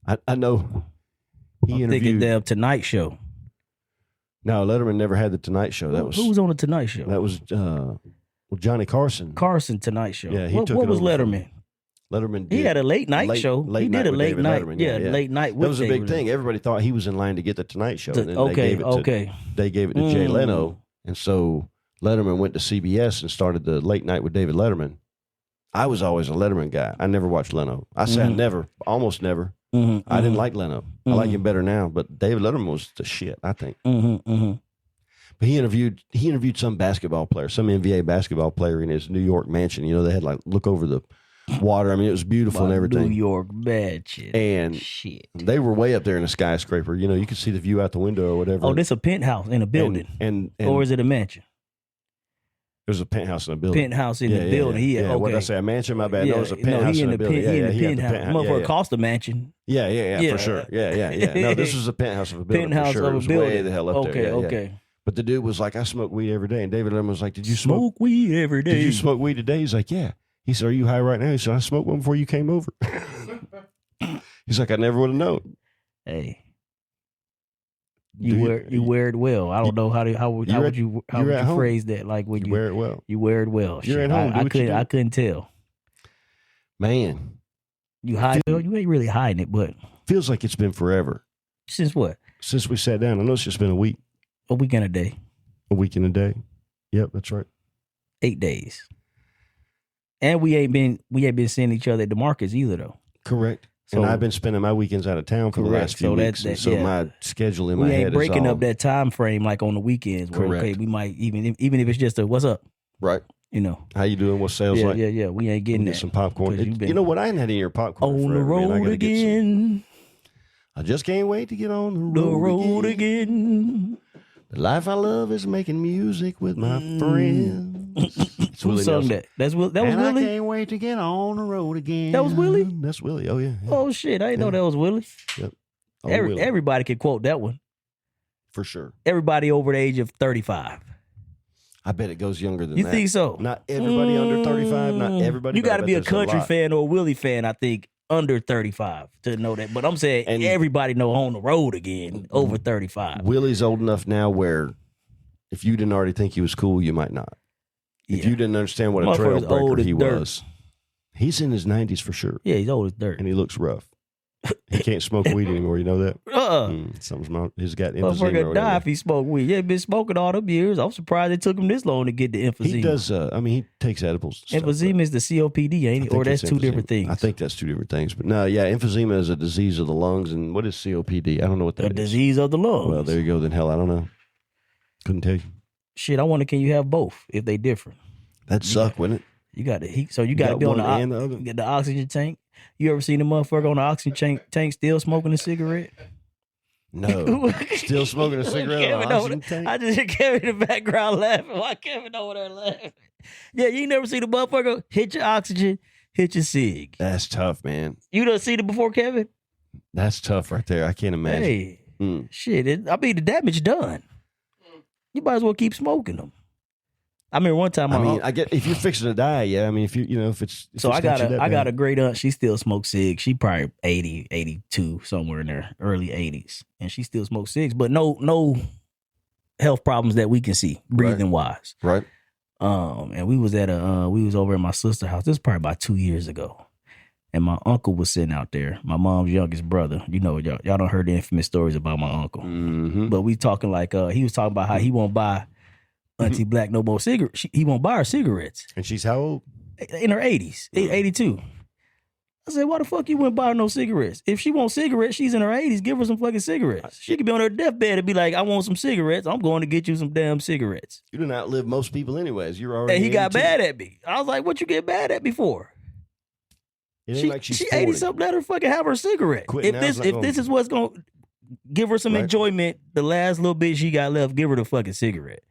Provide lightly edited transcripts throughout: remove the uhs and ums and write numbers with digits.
I know. I'm thinking the Tonight Show. No, Letterman never had the Tonight Show. Who was on the Tonight Show? That was Johnny Carson. Carson Tonight Show. Yeah, what was Letterman? Letterman did. He had a late night show. He did a late night. Yeah, late night. That was a big thing. Everybody thought he was in line to get the Tonight Show. And then they gave it to Jay Leno, and so Letterman went to CBS and started the Late Night with David Letterman. I was always a Letterman guy. I never watched Leno. I said never, almost never. I didn't like Leno. I like him better now, but David Letterman was the shit, I think. But he interviewed some basketball player, some NBA basketball player in his New York mansion. You know, they had like look over the water. I mean, it was beautiful and everything. New York mansion. And shit. They were way up there in a skyscraper. You know, you could see the view out the window or whatever. Oh, this a penthouse in a building. And or is it a mansion? It was a penthouse in a building. Penthouse in the building. Yeah, what did I say? A mansion? My bad. No, it was a penthouse in a building. He in the penthouse. Motherfucker cost a mansion. Yeah, for sure. Yeah. No, this was a penthouse of a building. Penthouse for sure. of a it was building. way the hell up there. Okay. But the dude was like, I smoke weed every day. And David Letterman was like, did you smoke weed every day? Did you smoke weed today? He's like, yeah. He said, are you high right now? He said, I smoked one before you came over. He's like, I never would have known. Hey. You wear it well. I don't know how would you phrase that? Like when you wear it well. You wear it well. You're at home. I couldn't tell. Man, you hide. You ain't really hiding it, but feels like it's been forever. Since what? Since we sat down. I know it's just been a week. A week and a day. A week and a day. Yep, that's right. 8 days. And we ain't been seeing each other at the markets either, though. Correct. So, and I've been spending my weekends out of town for the last few weeks. So my schedule in my head is all... We ain't breaking up that time frame like on the weekends. Where, correct. Okay, we might, even if it's just a, what's up? Right. You know. How you doing? What's sales like? Yeah. We ain't getting that. Some popcorn. You know what? I ain't had any of your popcorn on forever, the road man. again. I just can't wait to get on the road again. The life I love is making music with my friends. Who sung that? That was Willie? I can't wait to get on the road again. That was Willie? That's Willie. Oh, yeah. Oh, shit. I didn't know that was Willie. Yep. Everybody can quote that one. For sure. Everybody over the age of 35. I bet it goes younger than that. You think so? Not everybody under 35. Not everybody. You got to be a country fan or a Willie fan, I think, under 35 to know that. But I'm saying everybody know on the road again over 35. Willie's old enough now where if you didn't already think he was cool, you might not. If you didn't understand what a trailbreaker he was. He's in his 90s for sure. Yeah, he's old as dirt. And he looks rough. He can't smoke weed anymore, you know that? Something's wrong. He's got emphysema. Motherfucker die if he smoked weed. Yeah, been smoking all them years. I'm surprised it took him this long to get the emphysema. He does, he takes edibles. Emphysema is the COPD, ain't it? Or that's two different things? I think that's two different things. But no, yeah, emphysema is a disease of the lungs. And what is COPD? I don't know what that is. A disease of the lungs. Well, there you go. Then hell, I don't know. Couldn't tell you. Shit, I wonder, can you have both if they different? That'd suck, wouldn't it? You got the heat, so you got to be on the oxygen tank. You ever seen a motherfucker on the oxygen tank still smoking a cigarette? No, still smoking a cigarette on the oxygen tank. I just hear Kevin in the background laughing. Why Kevin over there laughing? Yeah, you ain't never seen a motherfucker hit your oxygen, hit your cig. That's tough, man. You done seen it before, Kevin? That's tough right there. I can't imagine. Hey, shit! the damage done. You might as well keep smoking them. I mean, one time, I get if you're fixing to die, yeah. I mean, if it's so, I got a great aunt. She still smokes cigs. She probably 80, 82, somewhere in there, early 80s, and she still smokes cigs, but no health problems that we can see breathing wise. Right. And we was over at my sister's house. This was probably about 2 years ago, and my uncle was sitting out there. My mom's youngest brother. You know, y'all done heard the infamous stories about my uncle. Mm-hmm. But we talking like he was talking about how he won't buy Auntie Black no more cigarettes. He won't buy her cigarettes. And she's how old? In her 80s, 82. I said, why the fuck you wouldn't buy her no cigarettes? If she wants cigarettes, she's in her 80s. Give her some fucking cigarettes. She could be on her deathbed and be like, I want some cigarettes. I'm going to get you some damn cigarettes. You didn't outlive most people anyways. You're already And he got mad at me. I was like, what you get mad at me for? It ain't like she's 80 something. Let her fucking have her cigarette. If this is what's going to give her some enjoyment, the last little bit she got left, give her the fucking cigarette.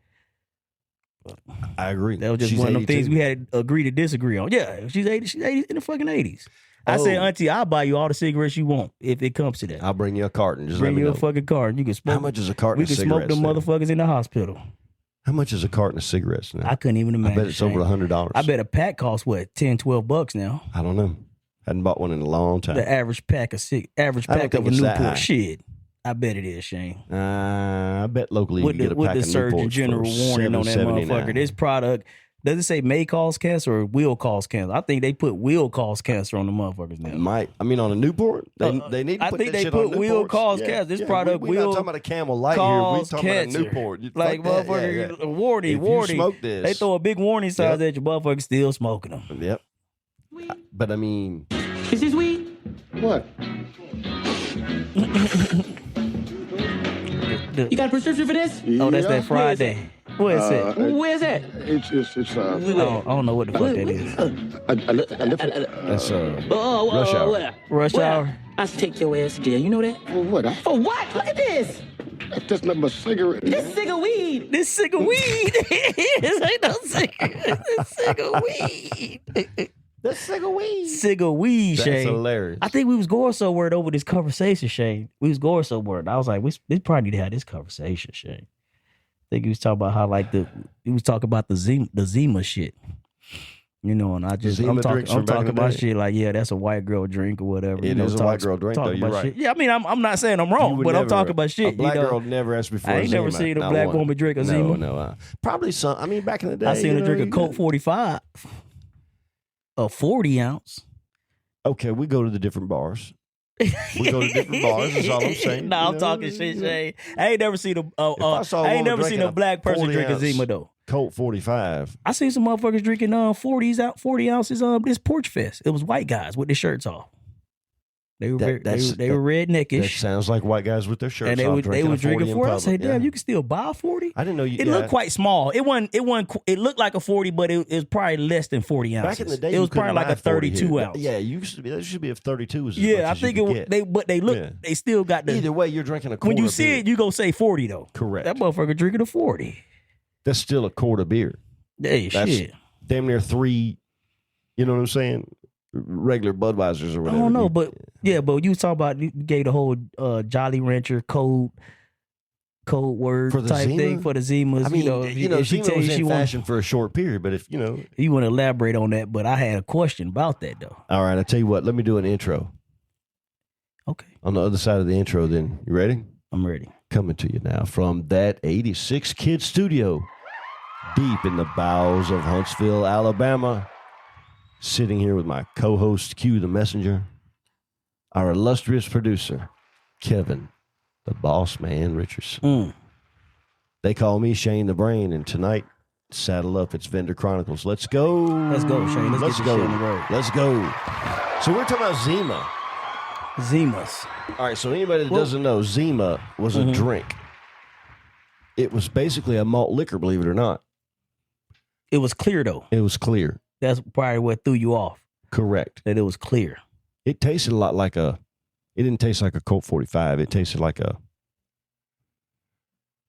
I agree. That was just one of them things we had to agree to disagree on. Yeah, she's 80 in the fucking 80s. I said, Auntie, I'll buy you all the cigarettes you want if it comes to that. I'll bring you a carton. Just bring you a fucking carton. You can smoke. How much is a carton of cigarettes? We can smoke them motherfuckers in the hospital. How much is a carton of cigarettes now? I couldn't even imagine. I bet it's over $100. I bet a pack costs what, $10, $12 now. I don't know. Hadn't bought one in a long time. The average pack of a Newport. Shit. I bet it is, Shane. I bet locally you get a pack of Newports. With the Surgeon General warning on that motherfucker. This product, does it say may cause cancer or will cause cancer? I think they put will cause cancer on the motherfuckers now. Might. I mean, on a Newport? They need to put that shit on Newports. I think they put will cause cancer. This product will cause cancer. We're not talking about a Camel Light here. We're talking about a Newport. Like, motherfucker, warning. You smoke this. They throw a big warning sign at your motherfucker still smoking them. Yep. But I mean... Is this weed? What? You got a prescription for this? Oh, that's that Friday. Where is it? Where's that? It's I don't know what the fuck that is. That's rush hour. Rush hour? I should take your ass to jail. You know that? For what? For what? Look at this. That's nothing but cigarette. This cig of weed. This cig of weed. This ain't no cigarette. This cig of weed. The cig of weed. Cig of weed, Shane. That's hilarious. I think we was going somewhere over this conversation, Shane. We was going somewhere. And I was like, we probably need to have this conversation, Shane. I think he was talking about how he was talking about the Zima shit. You know, and I'm talking about shit like, yeah, that's a white girl drink or whatever. It is a white girl drink, though. You're right. Shit. Yeah, I mean, I'm not saying I'm wrong, but I'm talking about shit. A black girl never asked me for a Zima. I ain't never seen a black woman drink a Zima. No. Probably some. I mean, back in the day. I seen her drink a Colt 45. A 40 ounce. Okay, we go to the different bars. We go to different bars. That's all I'm saying. No, I'm talking shit, Shane. I ain't never seen a black person drink a Zima though. Colt 45. I seen some motherfuckers drinking 40 ounces this Porch Fest. It was white guys with their shirts off. They were redneckish. That sounds like white guys with their shirts and off. They were drinking 40. I said, damn, you can still buy a 40? I didn't know you. It looked quite small. It looked like a 40, but it was probably less than 40 ounces. Back in the day, it was probably like a 32 ounce. Yeah, that should be a 32. Yeah, I think they still got the. Either way, you're drinking a quarter. When you see it, you go say 40 though. Correct. That motherfucker drinking a 40. That's still a quart of beer. Hey, shit. Damn near 3. You know what I'm saying? Regular Budweisers or whatever. I don't know, but you was talking about, you gave the whole Jolly Rancher code word for the type Zima? thing for the Zimas. I mean, Zima was in fashion for a short period, but if you want to elaborate on that, but I had a question about that though. All right, I tell you what, let me do an intro. Okay. On the other side of the intro, then you ready? I'm ready. Coming to you now from that 86 Kid Studio, deep in the bowels of Huntsville, Alabama. Sitting here with my co-host, Q the Messenger, our illustrious producer, Kevin, the Boss Man Richardson. They call me Shane the Brain, and tonight, saddle up, it's Vendor Chronicles. Let's go. Let's go, Shane. Let's go. Let's go. So we're talking about Zima. Zimas. All right, so anybody that doesn't know, Zima was a drink. It was basically a malt liquor, believe it or not. It was clear, though. It was clear. That's probably what threw you off. Correct. That it was clear. It tasted a lot like it didn't taste like a Colt 45. It tasted like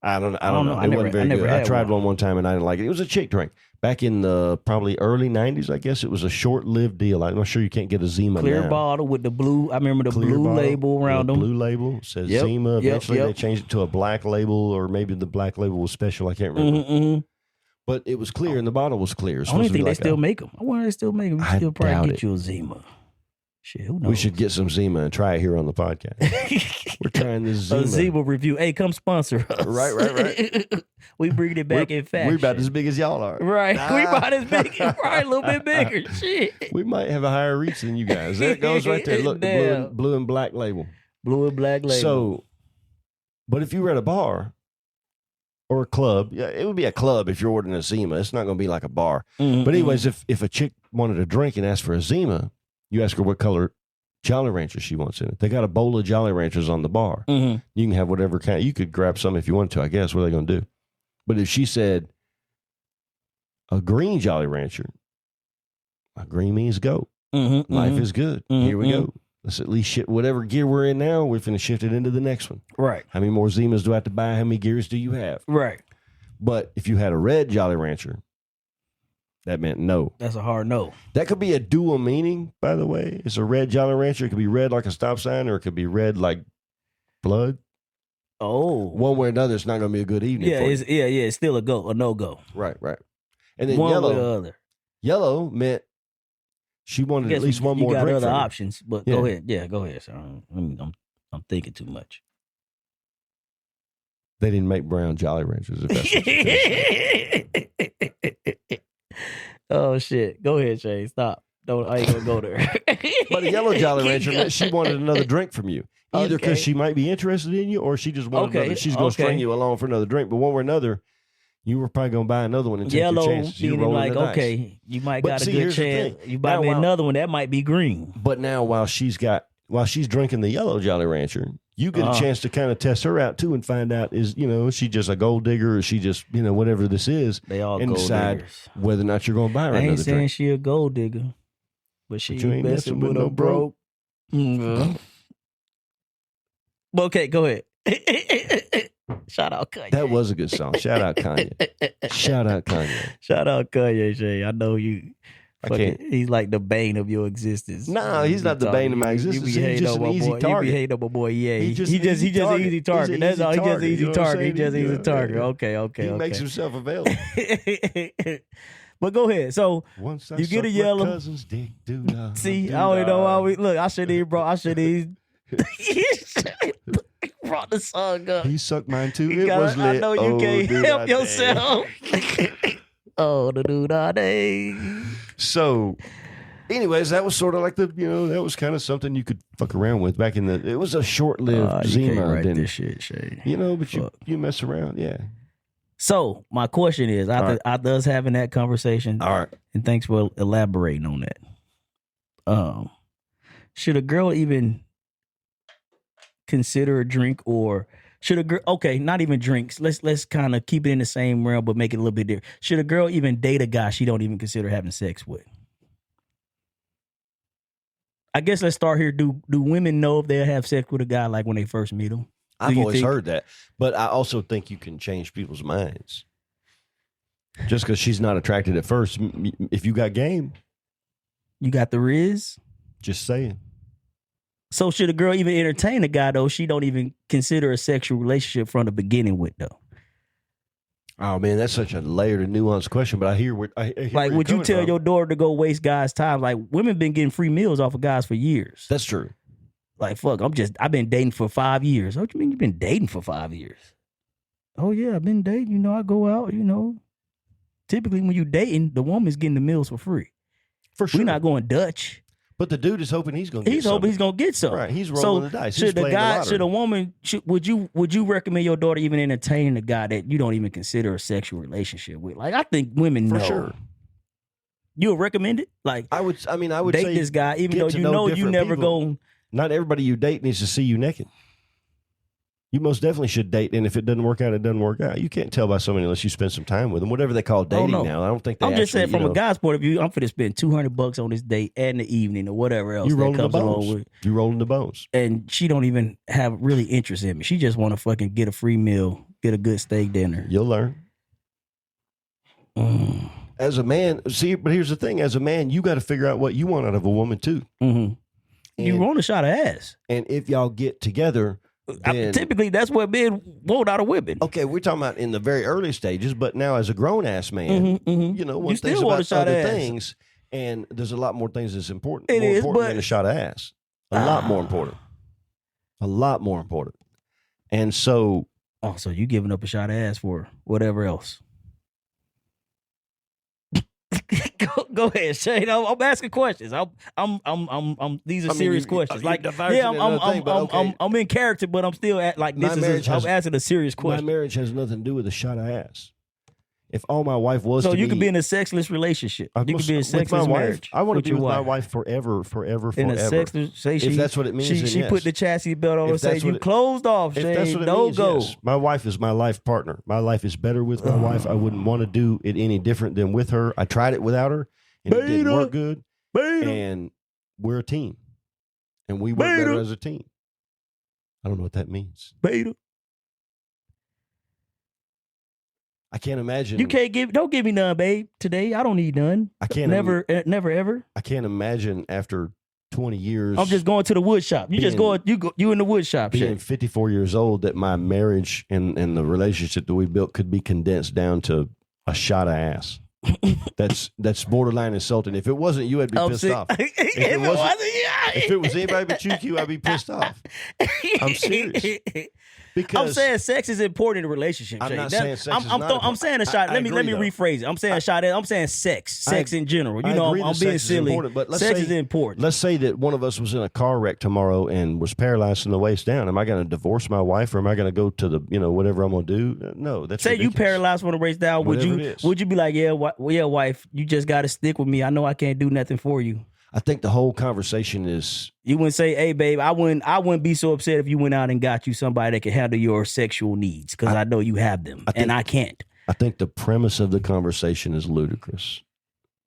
I don't know. It wasn't very good. I tried one time and I didn't like it. It was a chick drink. Back in the probably early 90s, I guess. It was a short-lived deal. I'm not sure you can't get a Zima clear now. bottle with the blue. I remember the clear blue bottle, label around them. Blue label says Zima. Eventually they changed it to a black label, or maybe the black label was special. I can't remember. But it was clear, and the bottle was clear. I don't think they still make them. I wonder if they still make them. We still probably get you a Zima. Shit, who knows? We should get some Zima and try it here on the podcast. We're trying this Zima. A Zima review. Hey, come sponsor us. Right. We bring it back in fashion. We're about as big as y'all are. Right. We about as big. Probably a little bit bigger. Shit. We might have a higher reach than you guys. There it goes right there. Look, the blue and black label. Blue and black label. So, but if you were at a bar or a club, yeah, it would be a club if you're ordering a Zima. It's not going to be like a bar. But anyways, if a chick wanted a drink and asked for a Zima, you ask her what color Jolly Rancher she wants in it. They got a bowl of Jolly Ranchers on the bar. You can have whatever kind. You could grab some if you want to, I guess. What are they going to do? But if she said a green Jolly Rancher, green means go. Life is good. Here we go. Let's at least shift whatever gear we're in now. We're finna shift it into the next one. Right. How many more Zimas do I have to buy? How many gears do you have? Right. But if you had a red Jolly Rancher, that meant no. That's a hard no. That could be a dual meaning, by the way. It's a red Jolly Rancher. It could be red like a stop sign, or it could be red like blood. Oh. One way or another, it's not going to be a good evening. Yeah, it's still a no go. Right. And then one way or the other. Yellow meant She wanted at least one more drink. You got other from her. options, but go ahead. Yeah, go ahead. So I'm thinking too much. They didn't make brown Jolly Ranchers. If that's what oh shit! Go ahead, Shay. Stop. Don't. I ain't gonna go there. But a yellow Jolly Rancher, she wanted another drink from you, either because she might be interested in you, or she just wanted another. She's gonna string you along for another drink. But one way or another, you were probably gonna buy another one and take your chances. Yellow, meaning like, okay, you might got a good chance. You buy me another one that might be green. But now, while she's drinking the yellow Jolly Rancher, you get a chance to kind of test her out too and find out is she just a gold digger or she just whatever this is. They all and gold decide diggers. Whether or not you're gonna buy her another drink. I ain't saying she a gold digger, but she ain't messing with no broke. Mm-hmm. But okay, go ahead. Shout out Kanye. That was a good song. Shout out Kanye. Shout out Kanye. Shout out Kanye, Shay. I know you. He's like the bane of your existence. No, he's not the bane of my existence. He's just an easy target. You be hating on my boy. Yeah, He's just an easy target. That's all. He's just an easy target. He's just an easy target. Okay. He makes himself available. But go ahead. So once you get a yellow. Cousin's dick, see, I don't know why we look. I should have brought the song up. He sucked mine too. It was lit. I know you can't help yourself. Oh, the day. So, anyways, that was sort of like that was kind of something you could fuck around with back in it was a short-lived Zima. You can't write this shit, Shay. But you mess around, yeah. So, my question is, after us having that conversation, all right, and thanks for elaborating on that. Should a girl even consider a drink, or should a girl? Okay, not even drinks. Let's kind of keep it in the same realm, but make it a little bit different. Should a girl even date a guy she don't even consider having sex with? I guess let's start here. Do women know if they'll have sex with a guy like when they first meet him? I've always heard that, but I also think you can change people's minds. Just because she's not attracted at first, if you got game, you got the riz. Just saying. So should a girl even entertain a guy though she don't even consider a sexual relationship from the beginning with though? Oh man, that's such a layered and nuanced question. But I hear like, would you tell your daughter to go waste guys' time? Like, women been getting free meals off of guys for years. That's true. Like, fuck, I've been dating for 5 years. What you mean you've been dating for 5 years? Oh yeah, I've been dating. I go out. Typically when you dating, the woman's getting the meals for free. For sure, we're not going Dutch. But the dude is hoping he's going to get something. He's hoping he's going to get something. Right, he's rolling the dice. Should a woman, would you recommend your daughter even entertain a guy that you don't even consider a sexual relationship with? Like, I think women know. For sure. You would recommend it? Like, I would date say this guy, even though you never go. Not everybody you date needs to see you naked. You most definitely should date, and if it doesn't work out, it doesn't work out. You can't tell by somebody unless you spend some time with them. Whatever they call dating now, I don't think. I'm just saying from a guy's point of view, I'm finna spend $200 on this date and the evening or whatever else that comes along with. You rolling the bones, and she don't even have really interest in me. She just want to fucking get a free meal, get a good steak dinner. You'll learn. As a man, but here's the thing: as a man, you got to figure out what you want out of a woman too. Mm-hmm. You want a shot of ass, and if y'all get together. Typically, that's what men want out of women. Okay, we're talking about in the very early stages, but now as a grown ass man, one thing's about other things, and there's a lot more things that's important. More important than a shot of ass. A lot more important. A lot more important. And so, so you giving up a shot of ass for whatever else? Go ahead, Shane. I'm asking questions. These are serious questions. Like, I'm in character, but I'm still I'm asking a serious question. My marriage has nothing to do with a shot of ass. If all my wife was so, you could be in a sexless relationship. You could be in a sexless marriage. I want to be with my wife forever. In a sexless, if that's what it means, she put the chassis belt on and say you closed off. Shane, that's what it means, go. Yes. My wife is my life partner. My life is better with my wife. I wouldn't want to do it any different than with her. I tried it without her, and it didn't work good. And we're a team, and we work better as a team. I don't know what that means. Beta. I can't imagine. You don't give me none, babe. Today, I don't need none. I can't. Never, ever. I can't imagine after 20 years. I'm just going to the wood shop. You in the wood shop. Being 54 years old, that my marriage and the relationship that we built could be condensed down to a shot of ass. That's borderline insulting. If it wasn't you, I'd be pissed off. If it was anybody but you, I'd be pissed off. I'm serious. Because I'm saying sex is important in a relationship. I'm not saying sex is not important. I'm saying a shot. Let me rephrase it. I'm saying a shot. I'm saying sex in general. You know, I'm being silly. But sex is important. Let's say that one of us was in a car wreck tomorrow and was paralyzed from the waist down. Am I going to divorce my wife, or am I going to go to the whatever I'm going to do? No, that's say ridiculous. You paralyzed from the waist down. Would you be like, yeah, wife, you just got to stick with me. I know I can't do nothing for you. I think the whole conversation is. You wouldn't say, "Hey, babe, I wouldn't be so upset if you went out and got you somebody that can handle your sexual needs because I know you have them and I can't." I think the premise of the conversation is ludicrous.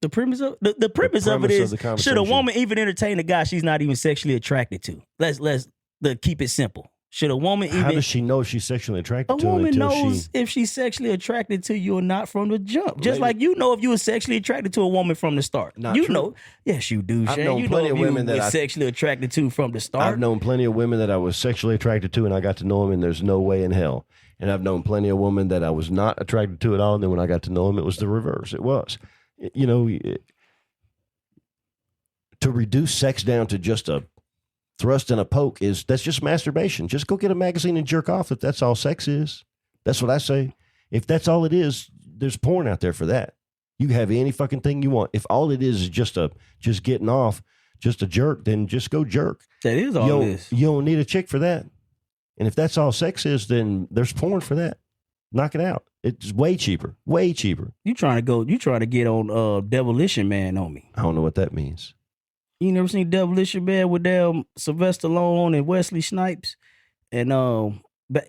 The premise of it is: should a woman even entertain a guy she's not even sexually attracted to? Let's keep it simple. Should a woman even? How does she know if she's sexually attracted to him? A woman knows if she's sexually attracted to you or not from the jump. Just like you know if you were sexually attracted to a woman from the start. Not true. Know. Yes, you do, Shane. I've known plenty of women that sexually attracted to from the start. I've known plenty of women that I was sexually attracted to, and I got to know them, and there's no way in hell. And I've known plenty of women that I was not attracted to at all, and then when I got to know them, it was the reverse. It was, to reduce sex down to just a thrust and a poke that's just masturbation. Just go get a magazine and jerk off if that's all sex is. That's what I say. If that's all it is, there's porn out there for that. You can have any fucking thing you want. If all it is just getting off, just a jerk, then just go jerk. That is all it is. You don't need a chick for that. And if that's all sex is, then there's porn for that. Knock it out. It's way cheaper. Way cheaper. You trying to get on Demolition Man on me. I don't know what that means. You never seen Demolition Man with Sylvester Stallone and Wesley Snipes? And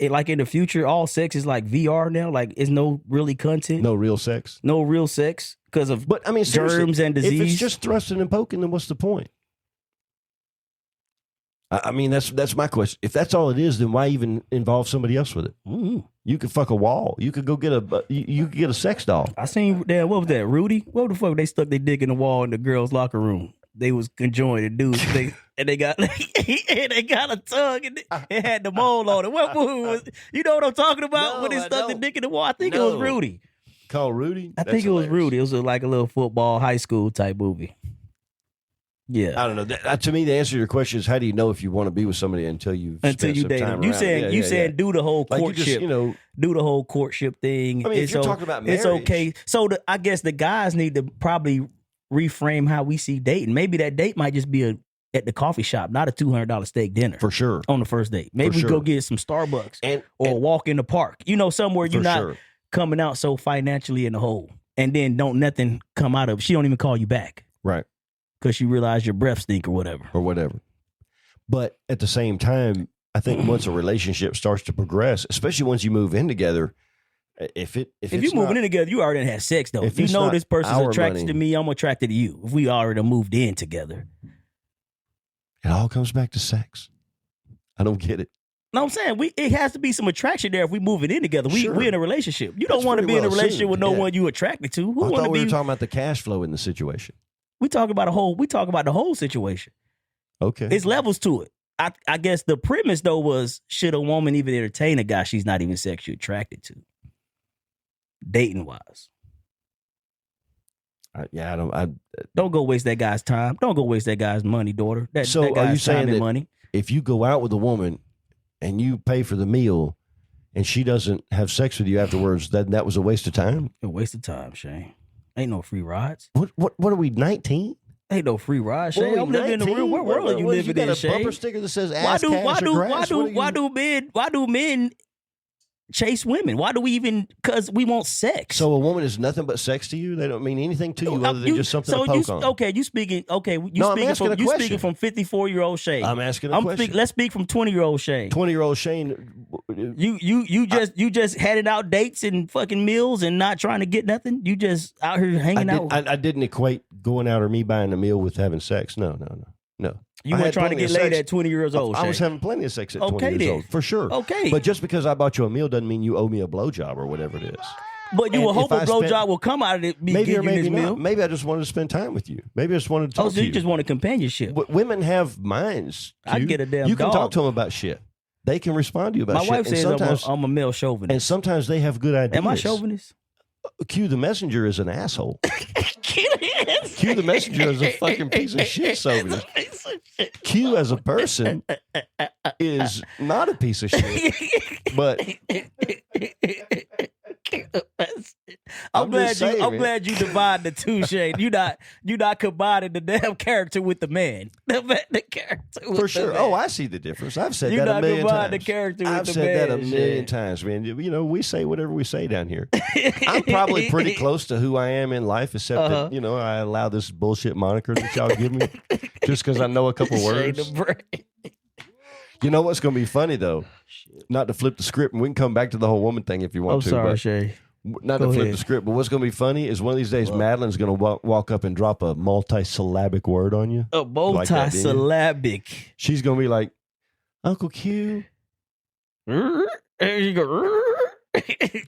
like in the future, all sex is like VR now. Like it's no really content. No real sex. No real sex because of germs and disease. If it's just thrusting and poking, then what's the point? I mean, that's my question. If that's all it is, then why even involve somebody else with it? Mm-hmm. You could fuck a wall. You could go get you could get a sex doll. I seen what was that? Rudy? What the fuck? They stuck their dick in the wall in the girls' locker room. They was conjoined, the dudes. They got a tongue and it had the mole on it. What movie was? You know what I'm talking about? When they stuck the dick in the wall. I think it was Rudy. Called Rudy? I think it was Rudy. It was like a little football high school type movie. Yeah, I don't know. To me, the answer to your question is: how do you know if you want to be with somebody until you date them? You saying do the whole courtship, do the whole courtship thing. I mean, if you're talking about marriage, it's okay. So I guess the guys need to probably reframe how we see dating. Maybe that date might just be at the coffee shop, not a $200 steak dinner for sure on the first date. Maybe we go get some Starbucks or walk in the park. Somewhere you're not coming out so financially in the hole, and then don't nothing come out of it. She don't even call you back, right? Because you realize your breath stink or whatever. But at the same time, I think once a relationship starts to progress, especially once you move in together, if you're moving in together, you already had sex though. If you know this person's attracted to me, I'm attracted to you. If we already moved in together, it all comes back to sex. I don't get it. No, I'm saying it has to be some attraction there if we move it in together. We in a relationship. You don't want to be in a relationship with no one you attracted to. I thought we were talking about the cash flow in the situation. We talk about the whole situation. Okay. It's levels to it. I guess the premise though was, should a woman even entertain a guy she's not even sexually attracted to? Dating wise. Don't go waste that guy's time. Don't go waste that guy's money, daughter. That guy's are you saying that money. If you go out with a woman and you pay for the meal and she doesn't have sex with you afterwards, that was a waste of time? A waste of time, Shane. Ain't no free rides. What are we, 19? Ain't no free rides, Shane. I'm living in the real world. What world are you living in, Shane? You got a bumper sticker that says ass, cash, or grass? Why do men chase women? Why do we even? Because we want sex. So a woman is nothing but sex to you? They don't mean anything to you other than just something to poke on? Okay, you speaking from 54-year-old Shane. I'm asking a question. Let's speak from 20-year-old Shane. 20-year-old Shane. You just handing out dates and fucking meals and not trying to get nothing? You just out here hanging out? I didn't equate going out or me buying a meal with having sex. No. You weren't trying to get laid at 20 years old. I was having plenty of sex at 20 years old, for sure. Okay. But just because I bought you a meal doesn't mean you owe me a blowjob or whatever it is. But you will hope a blowjob will come out of it. Maybe or maybe not. Meal. Maybe I just wanted to spend time with you. Maybe I just wanted to talk to you. So you just want a companionship. But women have minds. I'd get a damn You can dog. talk to them about shit. They can respond to you about shit. My wife says I'm a male chauvinist. And sometimes they have good ideas. Am I chauvinist? Q the messenger is an asshole. Q the messenger is a fucking piece of shit, Soviet. Q as a person is not a piece of shit, but I'm glad you divide the two, Shane. You not combining the damn character with the man. The character with for the sure. man. Oh, I see the difference. I've said You that a not million combine times. the character with I've the said man, that a million Shane. times, man. You know, we say whatever we say down here. I'm probably pretty close to who I am in life, except that, you know, I allow this bullshit moniker that y'all give me just because I know a couple words. You know what's going to be funny, though? Not to flip the script, and we can come back to the whole woman thing if you want to. Sorry, Shay. Not to flip the script, but what's going to be funny is one of these days Madeline's going to walk up and drop a multi-syllabic word on you. A multi-syllabic. Like she's going to be like, Uncle Q. And you go,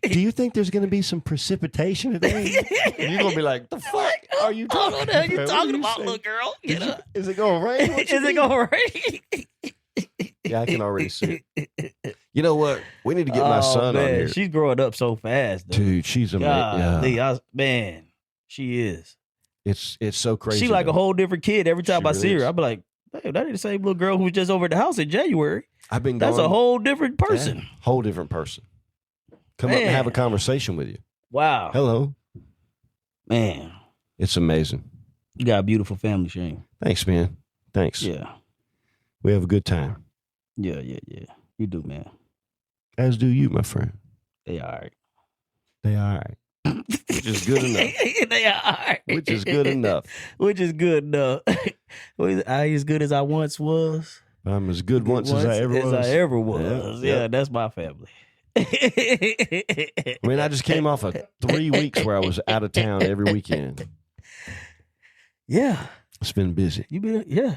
do you think there's going to be some precipitation today? And you're going to be like, the fuck are you talking about? What are you talking about, little girl? Is it going to rain? Is it going to rain? Yeah, I can already see it. You know what? We need to get my son on here. She's growing up so fast, though. Dude, she's amazing. Yeah. Man, she is. It's so crazy. She like a whole different kid. Every time I see her, I be like, "Babe, that ain't the same little girl who was just over at the house in January." That's a whole different person. Yeah, whole different person. Come up and have a conversation with you. Wow. Hello. Man. It's amazing. You got a beautiful family, Shane. Thanks, man. Thanks. Yeah. We have a good time. Yeah. You do, man. As do you, my friend. They all right. They all right. Which is good enough. They all right. Which is good enough. Which is good enough. I ain't as good as I once was. I'm as good once as I ever was. Yeah, that's my family. I mean, I just came off of 3 weeks where I was out of town every weekend. Yeah. It's been busy. Yeah.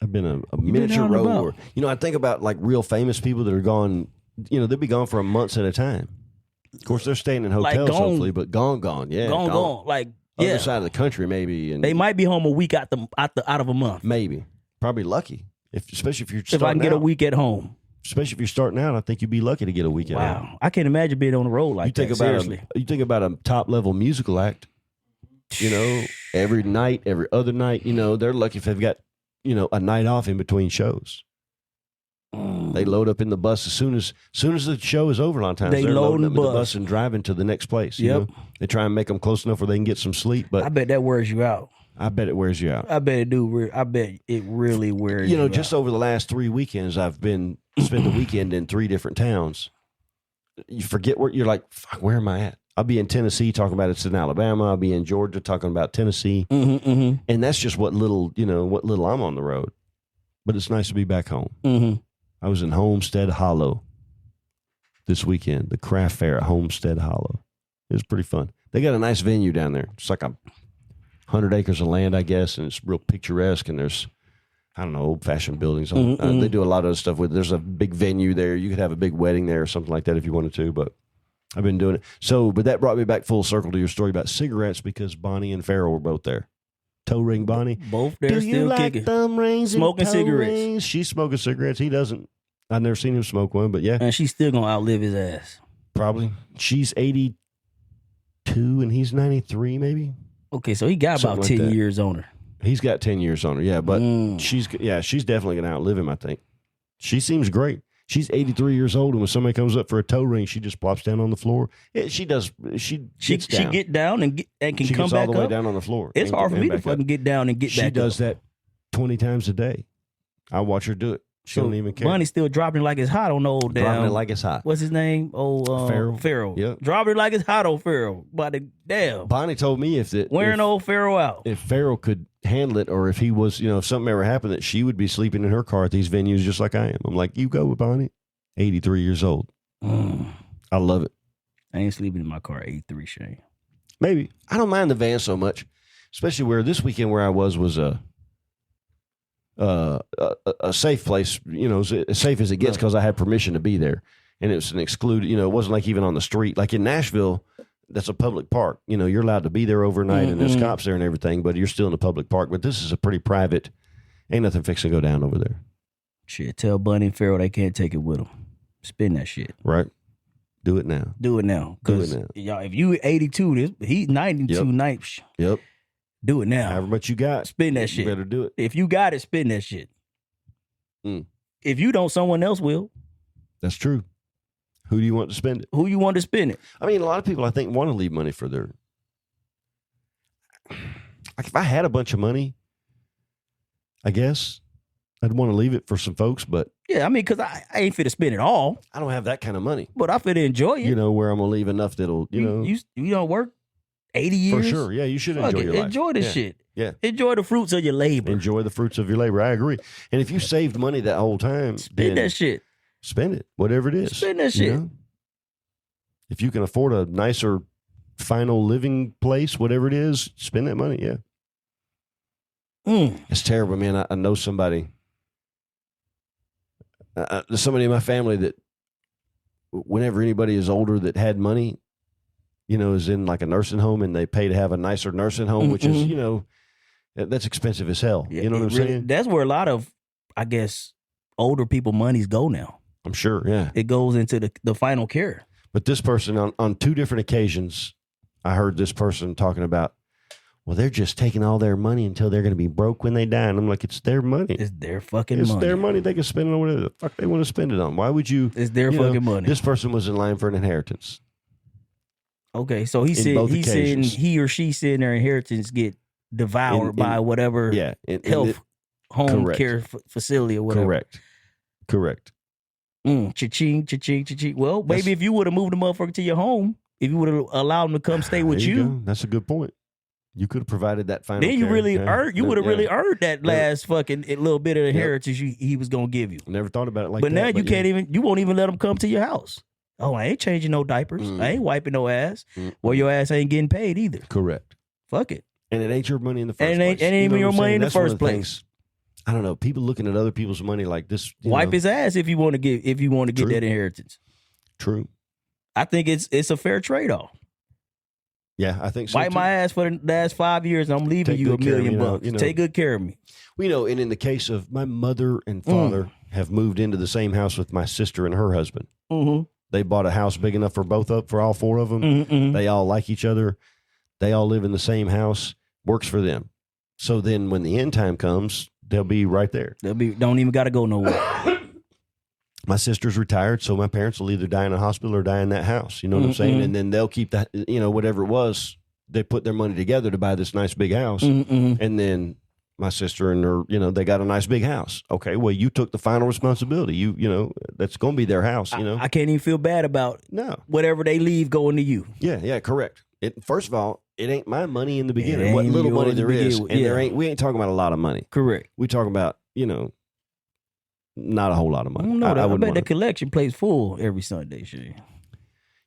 I've been a miniature road warrior. You know, I think about like real famous people that are gone, you know, they'll be gone for months at a time. Of course, they're staying in hotels, hopefully, but gone. Yeah. Gone. Like, other side of the country, maybe. And they might be home a week out of a month. Maybe. Probably lucky. Especially if you're starting out. If I can get a week at home. Especially if you're starting out, I think you'd be lucky to get a week at home. Wow. I can't imagine being on the road like that, seriously. You think about a top-level musical act, you know, every night, every other night, you know, they're lucky if they've got, you know, a night off in between shows. They load up in the bus as soon as the show is over. A lot of times they're loading up in the bus and driving to the next place. You know? They try and make them close enough where they can get some sleep. But I bet that wears you out. I bet it wears you out. I bet it do. I bet it really wears you out. You know, just over the last 3 weekends, I've spent the weekend in 3 different towns. You forget where you're like, fuck, where am I at? I'll be in Tennessee talking about it's in Alabama. I'll be in Georgia talking about Tennessee. And that's just what little I'm on the road. But it's nice to be back home. I was in Homestead Hollow this weekend, the craft fair at Homestead Hollow. It was pretty fun. They got a nice venue down there. It's like 100 acres of land, I guess, and it's real picturesque, and there's, I don't know, old-fashioned buildings. They do a lot of stuff with it. There's a big venue there. You could have a big wedding there or something like that if you wanted to, but I've been doing it. So, but that brought me back full circle to your story about cigarettes because Bonnie and Farrell were both there. Toe ring Bonnie. Both there still kicking. Thumb rings smoking cigarettes. Rings? She's smoking cigarettes. He doesn't. I've never seen him smoke one, but yeah. And she's still going to outlive his ass. Probably. She's 82 and he's 93 maybe. Okay, so he got something about 10 years on her. He's got 10 years on her, yeah. But she's definitely going to outlive him, I think. She seems great. She's 83 years old, and when somebody comes up for a toe ring, she just plops down on the floor. She gets down. She get down and can she come gets back all the way up. down on the floor. It's hard for me to fucking get down and get back up. She does that 20 times a day. I watch her do it. She don't even care. Bonnie's still dropping it like it's hot on the old damn. Dropping it like it's hot. What's his name? Farrell. Yep. Dropping it like it's hot on Farrell. By the damn. Bonnie told me wearing old Farrell out. If Farrell could handle it, or if he was, if something ever happened, that she would be sleeping in her car at these venues just like I am. I'm like, you go with Bonnie. 83 years old. I love it. I ain't sleeping in my car at 83, Shane. Maybe. I don't mind the van so much, especially where this weekend where I was a safe place, as safe as it gets because I had permission to be there. And it was an excluded, it wasn't like even on the street. Like in Nashville, that's a public park. You're allowed to be there overnight and there's cops there and everything, but you're still in a public park. But this is a pretty private, ain't nothing fixing to go down over there. Shit, tell Bunny and Farrell they can't take it with them. Spin that shit. Right. Do it now. Do it now. Do it now. Y'all, if you 82, he's 92. Yep. Do it now. However much you got. Spend that shit. You better do it. If you got it, spend that shit. Mm. If you don't, someone else will. That's true. Who do you want to spend it? Who you want to spend it? I mean, a lot of people, I think, want to leave money for their... Like, if I had a bunch of money, I guess I'd want to leave it for some folks, but... Yeah, I mean, because I ain't fit to spend it all. I don't have that kind of money. But I fit to enjoy it. You know, where I'm going to leave enough that'll, you know... You don't work 80 years? For sure. Yeah, you should enjoy your life. Enjoy this shit. Yeah. Enjoy the fruits of your labor. Enjoy the fruits of your labor. I agree. And if you saved money that whole time... Spend that shit. Spend it. Whatever it is. Spend that shit. Know? If you can afford a nicer final living place, whatever it is, spend that money. Yeah. It's terrible, man. I know somebody in my family that whenever anybody is older that had money, you know, is in like a nursing home and they pay to have a nicer nursing home, which is, you know, that's expensive as hell. Yeah, you know what I'm saying? That's where a lot of, I guess, older people monies go now. I'm sure, yeah. It goes into the final care. But this person, on two different occasions, I heard this person talking about, well, they're just taking all their money until they're going to be broke when they die. And I'm like, it's their money. It's their fucking money. It's their money. They can spend it on whatever the fuck they want to spend it on. Why would you? It's their fucking money. This person was in line for an inheritance. Okay, so he or she said their inheritance get devoured by whatever health home care facility or whatever. Correct. Cha-ching, cha-ching, cha-ching. Well, maybe if you would have moved the motherfucker to your home, if you would have allowed them to come stay with you. That's a good point. You could have provided that final then you care. really earned. You would have really earned that last fucking little bit of inheritance he was gonna give you. Never thought about it like that. But now you can't even. You won't even let them come to your house. Oh, I ain't changing no diapers. I ain't wiping no ass. Well, your ass ain't getting paid either. Correct. Fuck it. And it ain't your money in the first place. It ain't even your money in the first place. I don't know. People looking at other people's money like this. Wipe his ass if you want to get that inheritance. True. I think it's a fair trade off. Yeah, I think so. Wipe my ass for the last 5 years, and I'm leaving you $1 million bucks. Take good care of me. Well, and in the case of my mother and father have moved into the same house with my sister and her husband. Mm-hmm. They bought a house big enough for all four of them. Mm-hmm. They all like each other. They all live in the same house. Works for them. So then when the end time comes, they'll be right there. Don't even got to go nowhere. My sister's retired, so my parents will either die in a hospital or die in that house. You know what I'm saying? And then they'll keep that, whatever it was, they put their money together to buy this nice big house. And then my sister and her, they got a nice big house. Okay, well, you took the final responsibility. You that's going to be their house, I can't even feel bad about whatever they leave going to you. Yeah, correct. First of all, it ain't my money in the beginning. What little money there is, and we ain't talking about a lot of money. Correct. We talking about, not a whole lot of money. No, I bet the collection plays full every Sunday, sure.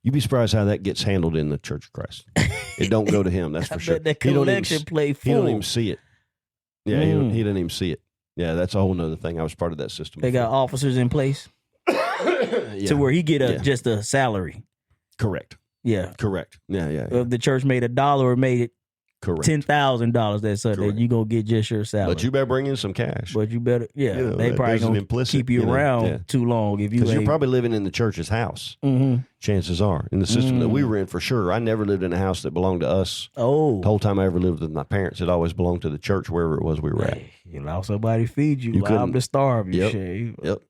You'd be surprised how that gets handled in the Church of Christ. It don't go to him, that's for sure. The collection play full. He don't even see it. Yeah, he doesn't even see it. Yeah, that's a whole nother thing. I was part of that system. They got officers in place to where he get just a salary. Correct. Yeah. Correct. Yeah. If the church made $1 or made it $10,000 that Sunday, you gonna get just your salary. But you better bring in some cash. But you better, they probably gonna keep you around too long if you. Because you're probably living in the church's house. Mm-hmm. Chances are in the system that we were in, for sure. I never lived in a house that belonged to us. Oh, the whole time I ever lived with my parents, it always belonged to the church wherever it was we were at. You allow somebody to feed you. Allow them to starve you. Yep.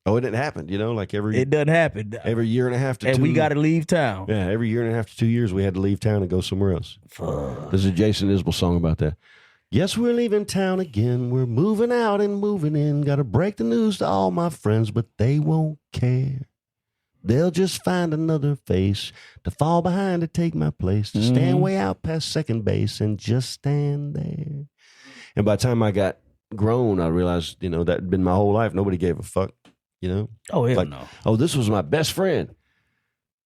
Oh, it didn't happen. Like it doesn't happen every year and a half to and 2. we got to leave town. Yeah, every year and a half to 2 years we had to leave town and go somewhere else. Fuck. There's a Jason Isbell song about that. Yes, we're leaving town again. We're moving out and moving in. Got to break the news to all my friends, but they won't care. They'll just find another face to fall behind to take my place, to stand way out past second base and just stand there. And by the time I got grown, I realized, that had been my whole life. Nobody gave a fuck. Oh, hell no. Oh, this was my best friend.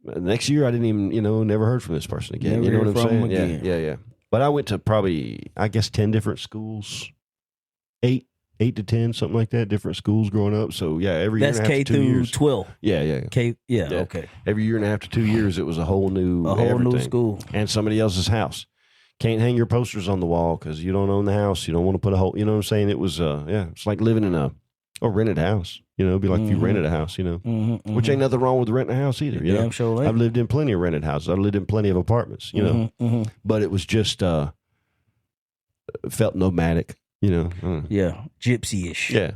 Next year, I didn't even, never heard from this person again. You know what I'm saying? Yeah. But I went to probably, 10 different schools, 8 to 10, something like that, different schools growing up. So, yeah, every year and a half to 2 years. That's K through 12. Yeah. Okay. Every year and a half to 2 years, it was a whole new school. And somebody else's house. Can't hang your posters on the wall because you don't own the house. You don't want to put a whole, you know what I'm saying? It was, it's like living in a Or rented house. It'd be like if you rented a house, which ain't nothing wrong with renting a house either. Damn sure ain't. I've lived in plenty of rented houses. I've lived in plenty of apartments, but it was just, felt nomadic, Yeah, gypsy-ish. Yeah.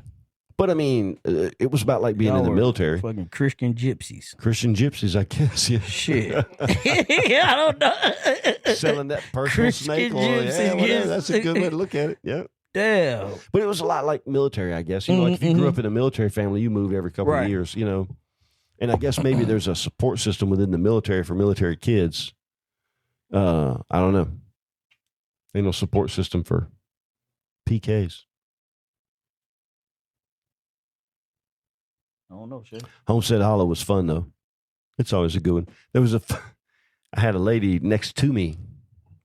But I mean, it was about like being in the military. Fucking Christian gypsies. Christian gypsies, I guess. Yeah. Shit. I don't know. Selling that personal Christian snake oil. gypsies, yes. That's a good way to look at it. Yeah. Damn. But it was a lot like military, I guess. Like if you grew up in a military family, you moved every couple of years, And I guess maybe there's a support system within the military for military kids. I don't know. Ain't no support system for PKs. I don't know, shit. Homestead Hollow was fun, though. It's always a good one. I had a lady next to me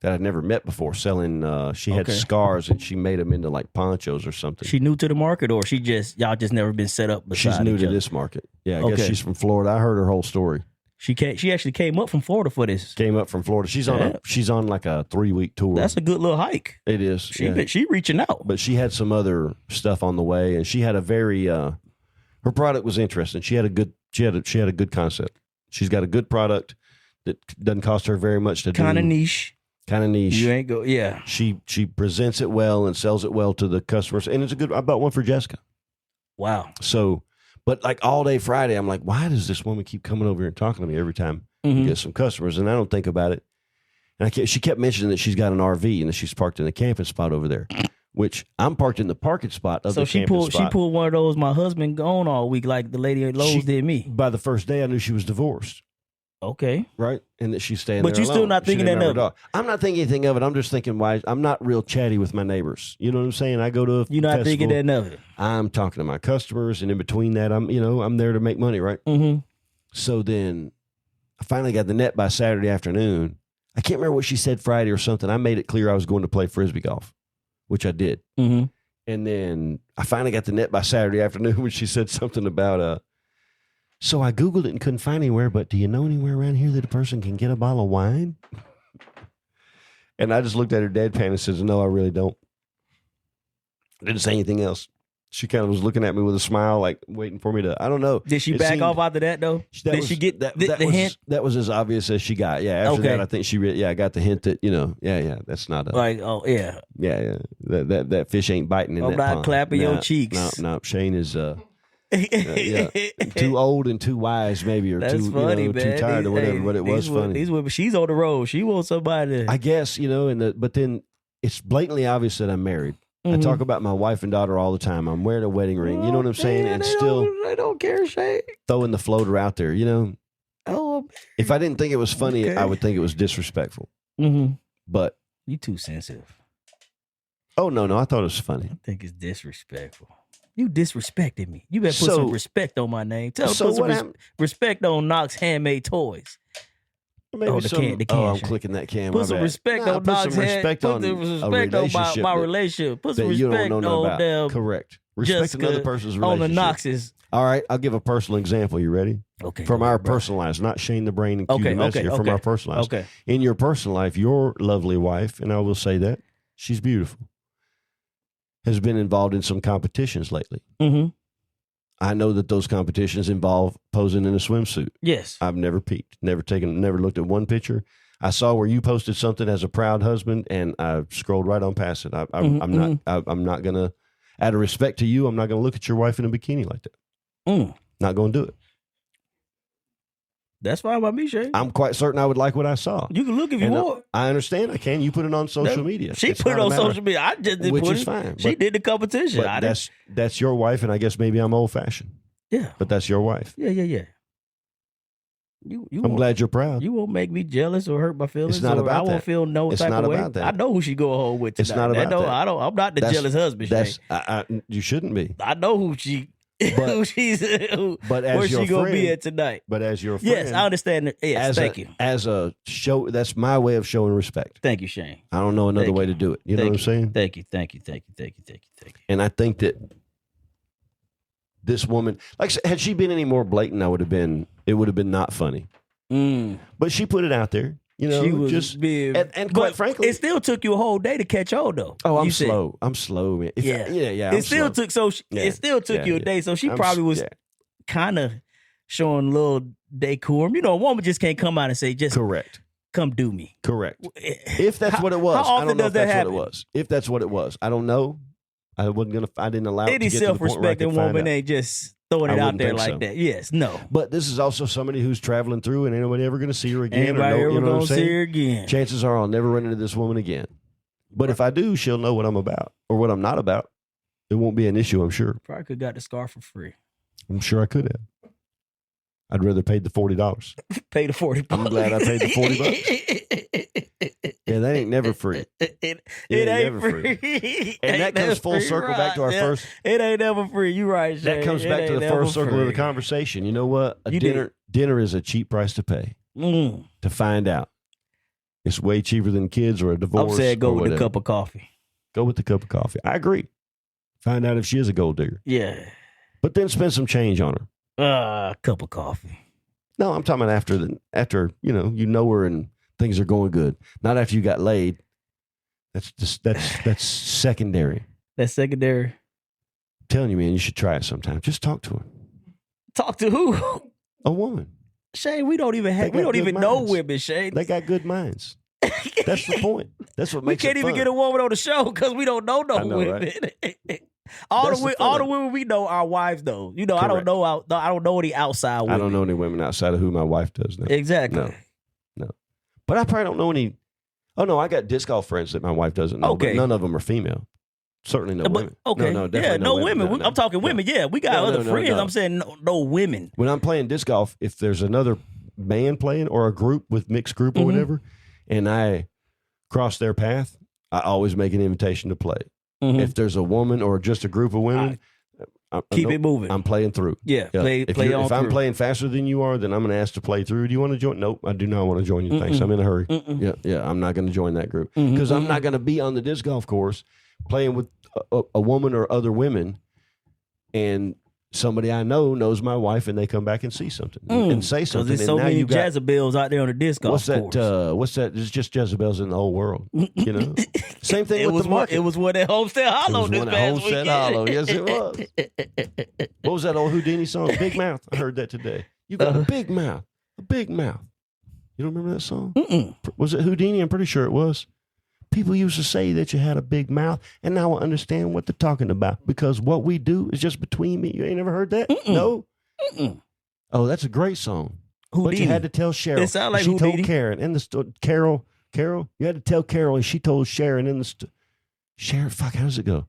that I'd never met before selling, she had scars and she made them into like ponchos or something. She new to the market or y'all just never been set up beside She's new each to other? this market. Yeah, I guess she's from Florida. I heard her whole story. She actually came up from Florida for this. Came up from Florida. She's on like a 3-week tour. That's a good little hike. It is. She reaching out. But she had some other stuff on the way, and she had a very her product was interesting. She had a good concept. She's got a good product that doesn't cost her very much to do. Kind of niche. You ain't go. Yeah. She presents it well and sells it well to the customers, and it's a good. I bought one for Jessica. Wow. So. But like all day Friday, I'm like, why does this woman keep coming over here and talking to me every time we get some customers? And I don't think about it. And she kept mentioning that she's got an RV and that she's parked in the camping spot over there, which I'm parked in the parking spot of the camping spot. So she pulled one of those, my husband gone all week, like the lady at Lowe's did me. By the first day, I knew she was divorced. Okay. Right? And that she's staying there But you're still not thinking that of it. I'm not thinking anything of it. I'm just thinking why I'm not real chatty with my neighbors. You know what I'm saying? I go to a You're not thinking that of it. I'm talking to my customers, and in between that, I'm there to make money, right? Mm-hmm. So then I finally got the net by Saturday afternoon. I can't remember what she said Friday or something. I made it clear I was going to play Frisbee golf, which I did. Mm-hmm. And then I finally got the net by Saturday afternoon when she said something about so I Googled it and couldn't find anywhere, but do you know anywhere around here that a person can get a bottle of wine? And I just looked at her deadpan and says, no, I really don't. I didn't say anything else. She kind of was looking at me with a smile, like waiting for me to, I don't know. Did she back off after that, though? Did she get the hint? That was as obvious as she got. Yeah, after that, I think I got the hint that, that's not a. Like, oh, yeah. Yeah. That fish ain't biting in that pond. I'm not clapping your cheeks. No, Shane is... too old and too wise, maybe, or that's too funny, too tired or whatever. But it was funny. She's on the road. She wants somebody. I guess but then it's blatantly obvious that I'm married. I talk about my wife and daughter all the time. I'm wearing a wedding ring. You know what I'm saying? And still, I don't care, Shay. Throwing the floater out there. Oh, if I didn't think it was funny, I would think it was disrespectful. Mm-hmm. But you too sensitive. Oh no, I thought it was funny. I think it's disrespectful. You disrespected me. You better put some respect on my name. Put some respect on Knox Handmade Toys. Maybe I'm clicking that cam. Put some respect on Knox Handmade. Put some respect on my relationship. Put some respect on them. Correct. Respect another person's relationship. On the Knoxes. All right, I'll give a personal example. You ready? Okay. From our personal lives, not Shane the Brain and Q the Messenger. From our personal lives. Okay. In your personal life, your lovely wife, and I will say that, she's beautiful, has been involved in some competitions lately. Mm-hmm. I know that those competitions involve posing in a swimsuit. Yes. I've never peeked, never looked at one picture. I saw where you posted something as a proud husband, and I scrolled right on past it. I'm not gonna, out of respect to you, I'm not gonna look at your wife in a bikini like that. Not gonna do it. That's fine by me, Shay. I'm quite certain I would like what I saw. You can look if you want. I understand. I can. You put it on social media. She put it on social media. I just didn't put it. Fine. She did the competition. That's your wife, and I guess maybe I'm old fashioned. Yeah. But that's your wife. Yeah. I'm glad you're proud. You won't make me jealous or hurt my feelings. It's not about that. I won't feel no type of way. It's not about that. I know who she go home with tonight. It's not about that. I'm not the jealous husband. You shouldn't be. I know who she. Where she gonna be at tonight? But as your friend, yes, I understand. Yes, thank you. As a show, that's my way of showing respect. Thank you, Shane. I don't know another way to do it. You know what I'm saying? Thank you. And I think that this woman, like, had she been any more blatant, it would have been not funny. But she put it out there. You know, she was just big. and quite frankly, it still took you a whole day to catch on, though. Oh, I'm slow. I'm slow, man. Yeah. I'm It still slow. took it still took you a day, so she probably was kind of showing a little decorum. You know, a woman just can't come out and say, "Just correct, come do me." Correct. If that's what it was, how often I don't know does if that's that happen? what it was. If that's what it was, I don't know. I didn't allow it Any to get to the point where I could self-respecting find woman out. ain't just throwing it out there like that. Yes, no. But this is also somebody who's traveling through, and ain't nobody ever going to see her again. Anybody ever you know gonna see her again? Chances are I'll never run into this woman again. But if I do, she'll know what I'm about or what I'm not about. It won't be an issue, I'm sure. Probably could have got the scarf for free. I'm sure I could have. I'd rather paid the $40. Pay the $40. I'm glad I paid the $40. Yeah, that ain't never free. It ain't free. And that comes full circle back to our first. It ain't never free. You right, Shay. That comes back to the first circle of the conversation. You know what? Dinner is a cheap price to pay to find out. It's way cheaper than kids or a divorce. I'm saying go with the cup of coffee. Go with the cup of coffee. I agree. Find out if she is a gold digger. Yeah. But then spend some change on her. Cup of coffee. No, I'm talking about after you know her and things are going good. Not after you got laid. That's secondary. That's secondary. I'm telling you, man, you should try it sometime. Just talk to her. Talk to who? A woman. Shane, we don't even know women, Shane. They got good minds. That's the point. That's what makes it fun. We can't even get a woman on the show because we don't know women. Right? all the women we know are wives, though. You know, correct. I don't know any outside women. I don't know any women outside of who my wife does now. Exactly. No. But I probably don't know any. Oh no, I got disc golf friends that my wife doesn't know. Okay. But none of them are female. Certainly no women. Okay. No, definitely no women. I'm talking women. Yeah, we got other friends. I'm saying no women. When I'm playing disc golf, if there's another man playing or a group with mixed group or whatever, and I cross their path, I always make an invitation to play. If there's a woman or just a group of women, keep it moving. I'm playing through. Yeah, play on through. If I'm playing faster than you are, then I'm going to ask to play through. Do you want to join? Nope, I do not want to join you. Thanks. I'm in a hurry. Yeah, I'm not going to join that group because I'm not going to be on the disc golf course playing with a woman or other women, and somebody I know knows my wife, and they come back and see something and say something. There's so many Jezebels out there on the disc golf course. What's that? It's just Jezebels in the whole world. You know, same thing with the market. It was one at Homestead Hollow this past weekend. Hollow. Yes, it was. What was that old Houdini song? Big Mouth. I heard that today. You got a big mouth. A big mouth. You don't remember that song? Was it Houdini? I'm pretty sure it was. People used to say that you had a big mouth, and now I understand what they're talking about because what we do is just between me. You ain't never heard that? No? Oh, that's a great song. Houdini. But you had to tell Cheryl. It sounded like she Houdini. told Karen in the store. Carol, you had to tell Carol, and she told Sharon in the store. Sharon, fuck, how does it go?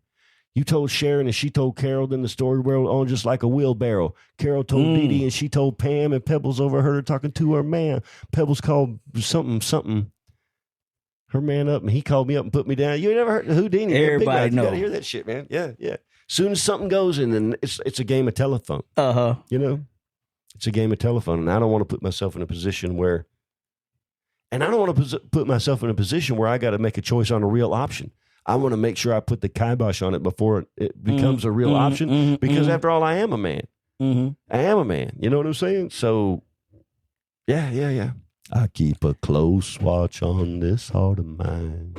You told Sharon, and she told Carol, then the story rolled on just like a wheelbarrow. Carol told Dee Dee, and she told Pam, and Pebbles overheard her talking to her man. Pebbles called something. Her man up, and he called me up and put me down. You ain't never heard of Houdini? Everybody know. You gotta hear that shit, man. Yeah. Soon as something goes in, then it's a game of telephone. You know, it's a game of telephone, and I don't want to put myself in a position where, I got to make a choice on a real option. I want to make sure I put the kibosh on it before it becomes a real option, because after all, I am a man. I am a man. You know what I'm saying? So, yeah. I keep a close watch on this heart of mine.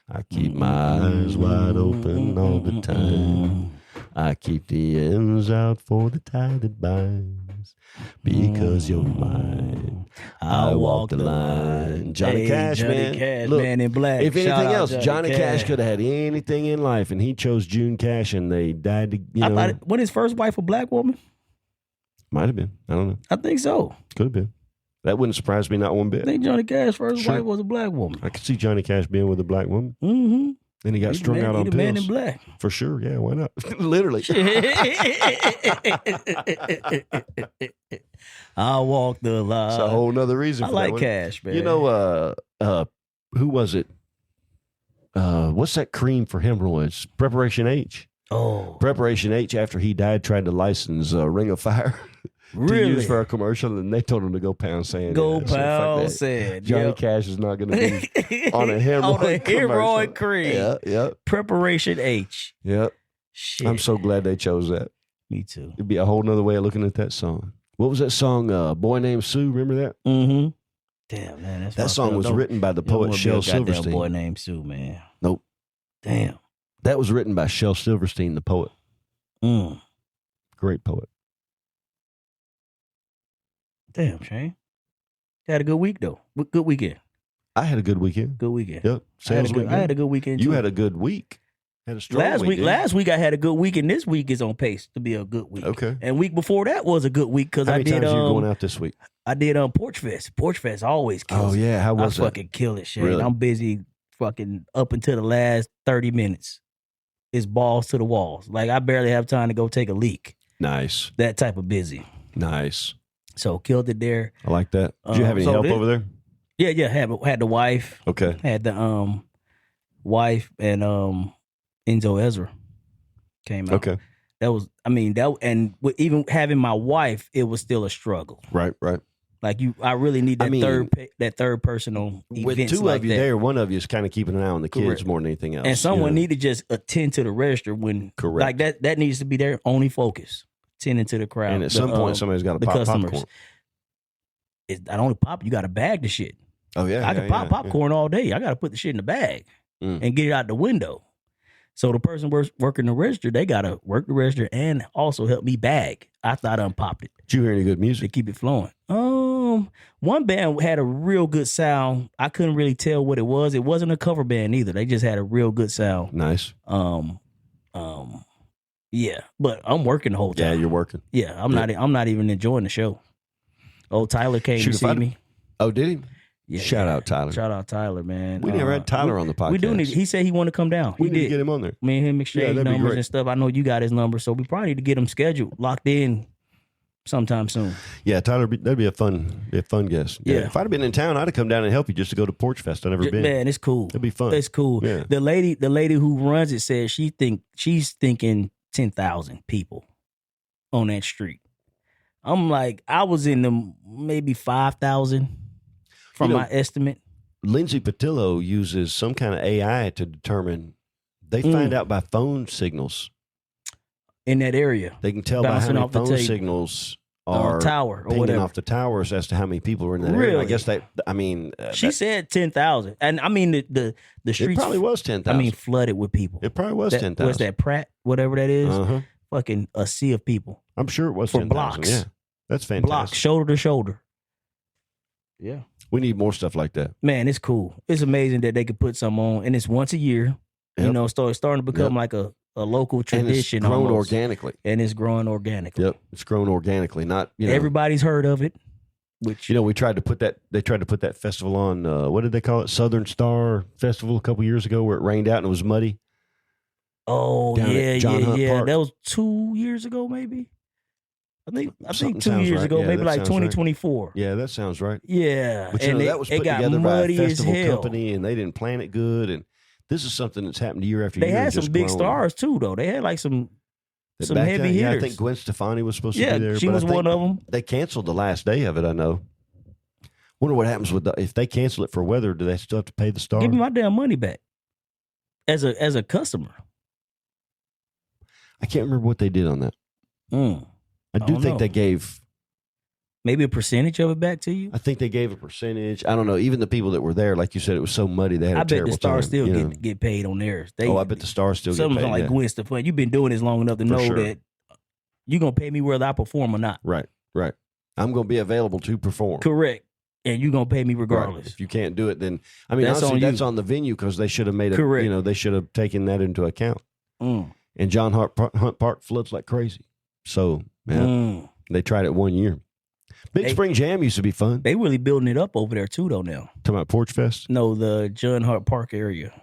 I keep my eyes wide open all the time. I keep the ends out for the tie that binds. Because you're mine, I walk the line. Johnny Cash, man. Cash, look, Man in Black. if anything else, Johnny Cash could have had anything in life, and he chose June Cash, and they died to, Wasn't his first wife a black woman? Might have been. I don't know. I think so. Could have been. That wouldn't surprise me not one bit. I think Johnny Cash's first wife was a black woman. I could see Johnny Cash being with a black woman. And he got strung out on pills. Man in Black. For sure, yeah, why not? Literally. I'll walk the line. It's a whole nother reason for I that like Cash, man. You know, who was it? What's that cream for hemorrhoids? Preparation H. Oh. Preparation H, after he died, tried to license Ring of Fire. Really? To use for a commercial, and they told him to go pound sand. Pound sand. Johnny Cash is not going to be on a heroic cream. Yeah. Preparation H. Yep. Shit. I'm so glad they chose that. Me too. It'd be a whole nother way of looking at that song. What was that song? Boy Named Sue. Remember that? Damn, man. That song was written by the poet Shel Silverstein. Boy named Sue, man. Nope. Damn. That was written by Shel Silverstein, the poet. Great poet. Damn, Shane. You had a good week, though. Good weekend. I had a good weekend. Good weekend. Yep. I had a good weekend, too. You had a good week. Had a strong weekend. Last week I had a good week, and this week is on pace to be a good week. Okay. And week before that was a good week because I did. How many times are you going out this week? I did Porch Fest. Porch Fest always kills. Oh yeah, how was I fucking kill it, Shane. Really? I'm busy fucking up until the last 30 minutes. It's balls to the walls. Like I barely have time to go take a leak. Nice. That type of busy. Nice. So killed it there. I like that. Did you have any help over there? Yeah. Had the wife. Okay. Had the wife and Enzo Ezra came out. Okay. That was, and with even having my wife, it was still a struggle. Right. Like I really need that third person on events with two like of you that. there, one of you is kind of keeping an eye on the kids Correct. more than anything else. And someone need to just attend to the register when, correct. Like that needs to be their only focus, tending to the crowd. And at some point, somebody's got to pop popcorn. I don't pop. You got to bag the shit. Oh yeah, I can pop popcorn all day. I got to put the shit in the bag and get it out the window. So the person working the register, they got to work the register and also help me bag after I done popped it. Did you hear any good music? To keep it flowing. One band had a real good sound. I couldn't really tell what it was. It wasn't a cover band either. They just had a real good sound. Nice. Yeah. But I'm working the whole time. Yeah, you're working. Yeah, I'm not even enjoying the show. Oh, Tyler came to see me. Oh, did he? Yeah, Shout out Tyler. Shout out Tyler, man. We never had Tyler on the podcast. We do need. He said he wanted to come down. We need to get him on there. Me and him exchange numbers and stuff. I know you got his number, so we probably need to get him scheduled, locked in, sometime soon. Yeah, Tyler, that'd be a fun guest. Yeah. If I'd have been in town, I'd have come down and helped you just to go to Porch Fest. I've never been. Man, it's cool. It'd be fun. It's cool. Yeah. The lady who runs it says she's thinking 10,000 people on that street. I'm like, I was in the maybe 5,000 from my estimate. Lindsay Patillo uses some kind of AI to determine. They find out by phone signals in that area. They can tell by how many phone signals are tower or pinging off the towers as to how many people are in that area. I guess she said 10,000, and I mean the streets. It probably was 10,000. Flooded with people. It probably was 10,000. What's that, Pratt? Whatever that is. Fucking a sea of people. I'm sure it was for 10,000. blocks. Yeah, that's fantastic. Blocks, shoulder to shoulder. Yeah. We need more stuff like that. Man, it's cool. It's amazing that they could put some on, and it's once a year. Yep. You know, it's starting to become like a local tradition. And it's grown almost. Organically. And it's growing organically. Yep, it's grown organically. Not everybody's heard of it. Which we tried to put that. They tried to put that festival on. What did they call it? Southern Star Festival a couple years ago, where it rained out and it was muddy. Oh yeah. Park. That was 2 years ago, maybe. I think 2 years right. ago, yeah, maybe like 2024. Right. Yeah, that sounds right. Yeah, but that was put together by a festival company, and they didn't plan it good. And this is something that's happened year after year. They had some big stars too, though. They had like some heavy hitters. Yeah, I think Gwen Stefani was supposed to be there. She was one of them. They canceled the last day of it. I know. Wonder what happens if they cancel it for weather. Do they still have to pay the star? Give me my damn money back as a customer. I can't remember what they did on that. I do think they gave maybe a percentage of it back to you. I think they gave a percentage. I don't know. Even the people that were there, like you said, it was so muddy. They had a terrible time. I bet the stars still get paid on theirs. I bet the stars still get paid. Something like Gwen Stefani. You've been doing this long enough to know that you're gonna pay me whether I perform or not. Right. I'm gonna be available to perform. Correct. And you're gonna pay me regardless. If you can't do it, then honestly, that's on the venue because they should have made it. Correct. They should have taken that into account. And John Hunt Park floods like crazy. So they tried it 1 year. Big Spring Jam used to be fun. They really building it up over there too, though. Now talking about Porch Fest. No, the John Hart Park area.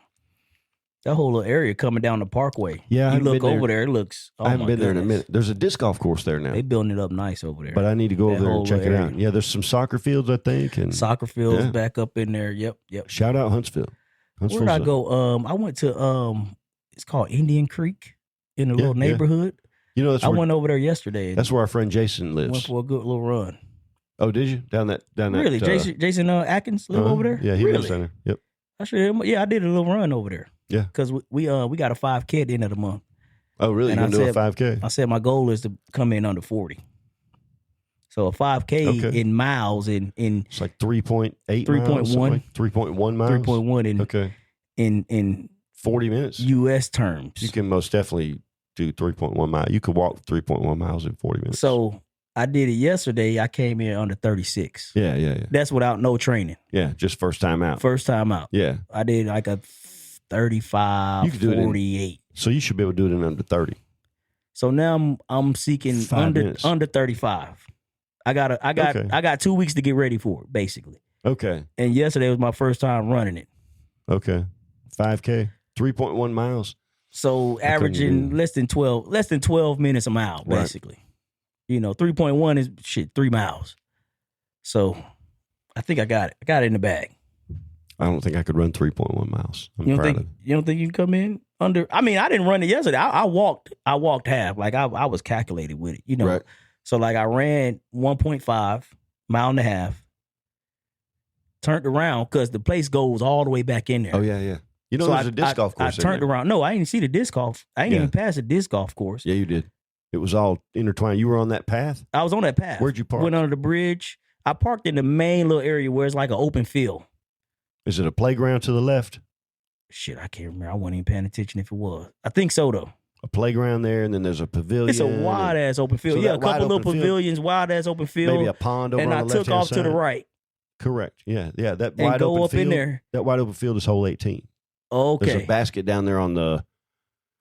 That whole little area coming down the Parkway. Yeah, you look over there. It looks. I haven't been there in a minute. There's a disc golf course there now. They building it up nice over there. But I need to go over there and check it out. Yeah, there's some soccer fields, I think, and soccer fields back up in there. Yep. Shout out Huntsville. Where did I go? I went to it's called Indian Creek in a little neighborhood. You know, I went over there yesterday. That's where our friend Jason lives. Went for a good little run. Oh, did you down that? Really, Jason Atkins live over there. Yeah, he lives down there. Yep. I did a little run over there. Yeah, because we got a 5K at the end of the month. Oh, really? You're gonna do a 5K? I said my goal is to come in under 40. So a 5K in miles it's like 3.8 3.1 3.1 miles. 3.1 in 40 minutes. US terms. You can most definitely do 3.1 miles. You could walk 3.1 miles in 40 minutes. So I did it yesterday. I came in under 36. Yeah. That's without no training. Yeah, just first time out. First time out. Yeah. I did like a 35, you could do 48. So you should be able to do it in under 30. So now I'm seeking under 35. I got 2 weeks to get ready for it, basically. Okay. And yesterday was my first time running it. Okay. 5K, 3.1 miles. So averaging less than 12 minutes a mile, basically. Right. 3.1 is 3 miles. So I think I got it. I got it in the bag. I don't think I could run 3.1 miles. You don't think you can come in under? I mean, I didn't run it yesterday. I walked half. Like I was calculated with it, Right. So like I ran 1.5 mile and a half, turned around because the place goes all the way back in there. Oh yeah. So there's a disc golf course. I turned around. No, I didn't see the disc golf. I didn't even pass the disc golf course. Yeah, you did. It was all intertwined. You were on that path? I was on that path. Where'd you park? Went under the bridge. I parked in the main little area where it's like an open field. Is it a playground to the left? Shit, I can't remember. I wasn't even paying attention if it was. I think so, though. A playground there, and then there's a pavilion. It's a wide-ass open field. So a couple little pavilions, wide-ass open field. Maybe a pond over on the left-hand side. And I took off to the right. Correct. Yeah. That and wide go open up field, in there. That wide open field is hole 18. Okay. There's a basket down there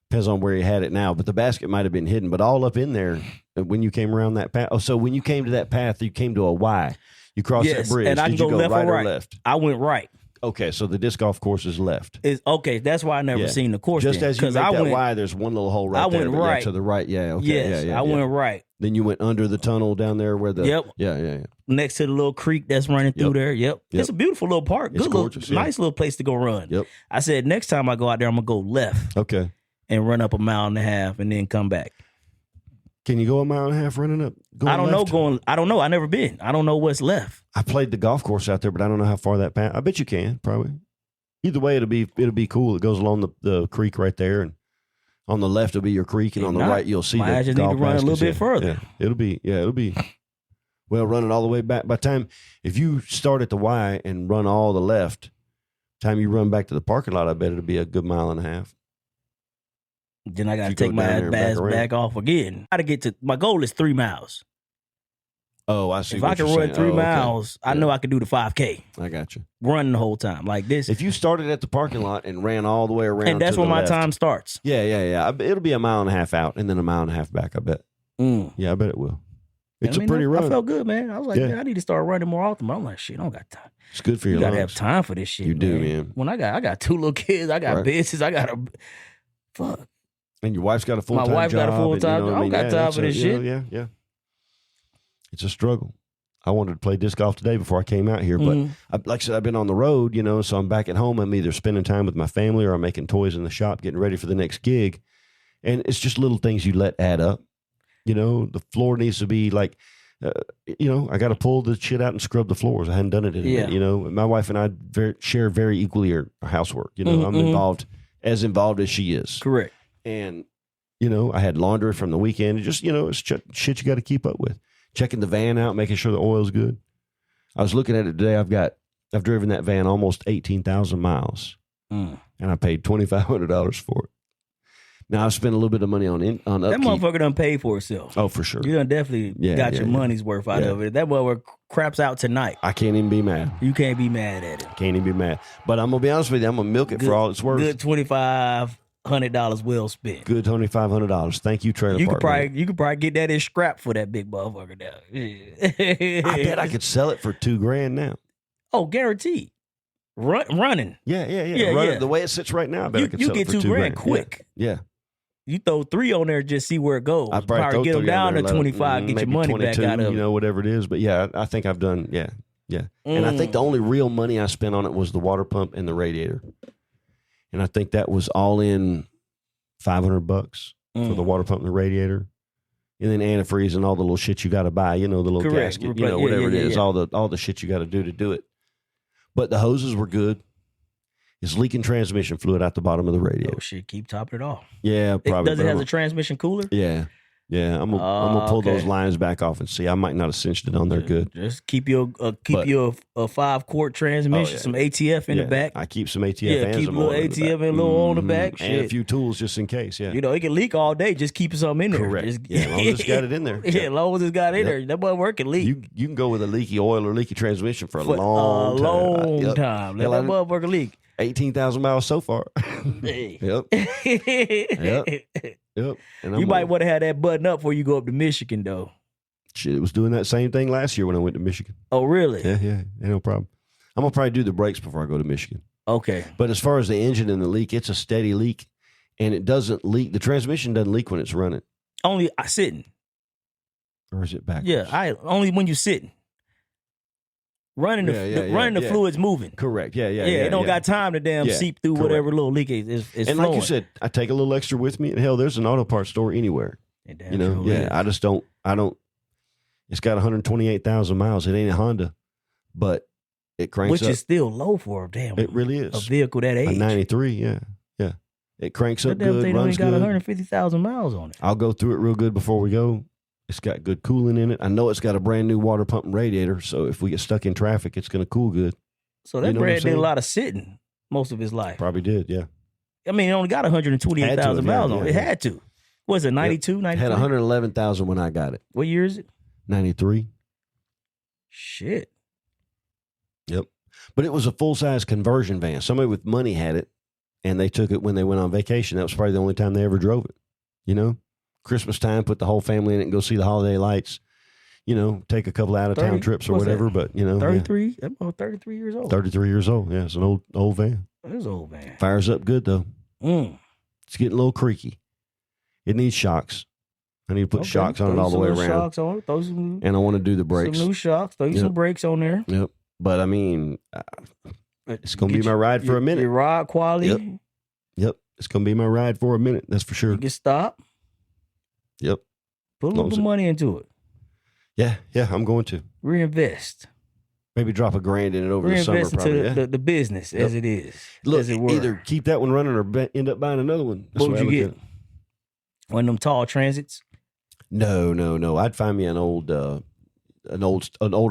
depends on where you had it now, but the basket might have been hidden. But all up in there, when you came around that path. Oh, so when you came to that path, you came to a Y. You crossed that bridge. And I can Did you go left right or left? I went right. Okay, so the disc golf course is left. Okay, that's why I never seen the course. Just as you make that Y, there's one little hole right there. I went right. To the right, yeah. Okay, yes, I went right. Then you went under the tunnel down there where the... Yep. Yeah. Next to the little creek that's running through there. Yep. It's a beautiful little park. It's good gorgeous. Nice little place to go run. Yep. I said, next time I go out there, I'm going to go left. Okay. And run up a mile and a half and then come back. Can you go a mile and a half running up? I don't know. I don't know. I've never been. I don't know what's left. I played the golf course out there, but I don't know how far that path... I bet you can, probably. Either way, it'll be cool. It goes along the creek right there, and on the left will be your creek, and on the right you'll see the golf I just need to run a little bit further. Yeah. It'll be well running all the way back. By the time if you start at the Y and run all the left, time you run back to the parking lot, I bet it'll be a good mile and a half. Then I got to take my ass back off again. I got to get to my goal is 3 miles. Oh, I see. If I can run 3 miles, I know I can do the 5K. I got you. Running the whole time like this. If you started at the parking lot and ran all the way around, and that's to when my left, time starts. Yeah. It'll be a mile and a half out, and then a mile and a half back. I bet. Yeah, I bet it will. It's a pretty run. I felt good, man. I was like, man, I need to start running more often. But I'm like, shit, I don't got time. It's good for your lungs. You gotta have time for this shit. You do, man. When I got 2 little kids, I got business, I got fuck. And your wife's got a full-time job. My wife got a full-time job. I don't got time for this shit. Yeah. It's a struggle. I wanted to play disc golf today before I came out here, but like I said, I've been on the road, so I'm back at home. I'm either spending time with my family or I'm making toys in the shop, getting ready for the next gig. And it's just little things you let add up. The floor needs to be like, I got to pull the shit out and scrub the floors. I hadn't done it in a minute, My wife and I share very equally our housework. I'm involved as she is. Correct. And, I had laundry from the weekend. And just, it's shit you got to keep up with. Checking the van out, making sure the oil's good. I was looking at it today. I've driven that van almost 18,000 miles. And I paid $2,500 for it. Now I've spent a little bit of money on upkeep. That motherfucker done paid for itself. Oh, for sure. You done definitely got your money's worth out of it. That motherfucker craps out tonight. I can't even be mad. You can't be mad at it. Can't even be mad. But I'm going to be honest with you. I'm going to milk it for all it's worth. Good $2,500 well spent. Good $2,500. Thank you, trailer park. You could probably get that in scrap for that big motherfucker now. I bet I could sell it for $2,000 now. Oh, guaranteed. Running. Yeah. The way it sits right now, I bet I could sell it for $2,000 quick. Yeah. You throw 3 on there, just see where it goes. I probably get them down to 25, get your money back out of it. Whatever it is. But yeah, I think I've done, yeah. And I think the only real money I spent on it was the water pump and the radiator. And I think that was all in $500 for the water pump and the radiator. And then antifreeze and all the little shit you got to buy, the little gasket, whatever it is, all the shit you got to do it. But the hoses were good. It's leaking transmission fluid out the bottom of the radiator. Oh shit, keep topping it off. Yeah, probably. Does it have a transmission cooler? Yeah. Yeah, I'm gonna pull those lines back off and see. I might not have cinched it on there good. Just keep your a 5-quart transmission, some ATF in the back. I keep some ATF. Yeah, keep a little ATF and a little on the back, and a few tools just in case. Yeah, it can leak all day. Just keep something in there. Correct. As long as it's got it in there. Yeah, as long as it's got it in there. That motherfucker can leak. You can go with a leaky oil or leaky transmission for a long time. Let that motherfucker leak. 18,000 miles so far. Yep. And you might want to have that button up before you go up to Michigan, though. Shit, it was doing that same thing last year when I went to Michigan. Oh, really? Yeah, ain't no problem. I'm going to probably do the brakes before I go to Michigan. Okay. But as far as the engine and the leak, it's a steady leak, and it doesn't leak. The transmission doesn't leak when it's running. Only sitting. Or is it backwards? Yeah, only when you're sitting. Running the fluid's moving. Correct. Yeah. It don't got time to seep through whatever little leak is and flowing. Like you said, I take a little extra with me. And hell, there's an auto parts store anywhere. I just don't. It's got 128,000 miles. It ain't a Honda, but it cranks Which up. is still low for a damn. It really is. A vehicle that age. A 93, yeah. It cranks up good, thing runs got good. 150,000 miles on it. I'll go through it real good before we go. It's got good cooling in it. I know it's got a brand new water pump and radiator, so if we get stuck in traffic, it's going to cool good. So that Brad did a lot of sitting most of his life. Probably did, yeah. I mean, it only got 128,000 miles on it. It had to. Was it 92, 93? Had 111,000 when I got it. What year is it? 93. Shit. Yep. But it was a full-size conversion van. Somebody with money had it, and they took it when they went on vacation. That was probably the only time they ever drove it, Christmas time, put the whole family in it and go see the holiday lights, take a couple out-of-town trips or whatever. That? But, 33? That about 33 years old. 33 years old. Yeah, it's an old van. It is an old van. Fires up good, though. It's getting a little creaky. It needs shocks. I need to put shocks on it all the way around. Shocks on it. And I want to do the brakes. Some new shocks. Throw you some brakes on there. Yep. But, I mean, it's going to be my ride for a minute. Your ride quality. Yep. It's going to be my ride for a minute. That's for sure. You can stop. Yep. Put a little bit of money into it. Yeah, I'm going to. Reinvest. Maybe drop $1,000 in it over the summer. Probably, into the business as it is. Look, as it were. Either keep that one running or end up buying another one. That's what would you get? One of them tall transits? No. I'd find me an older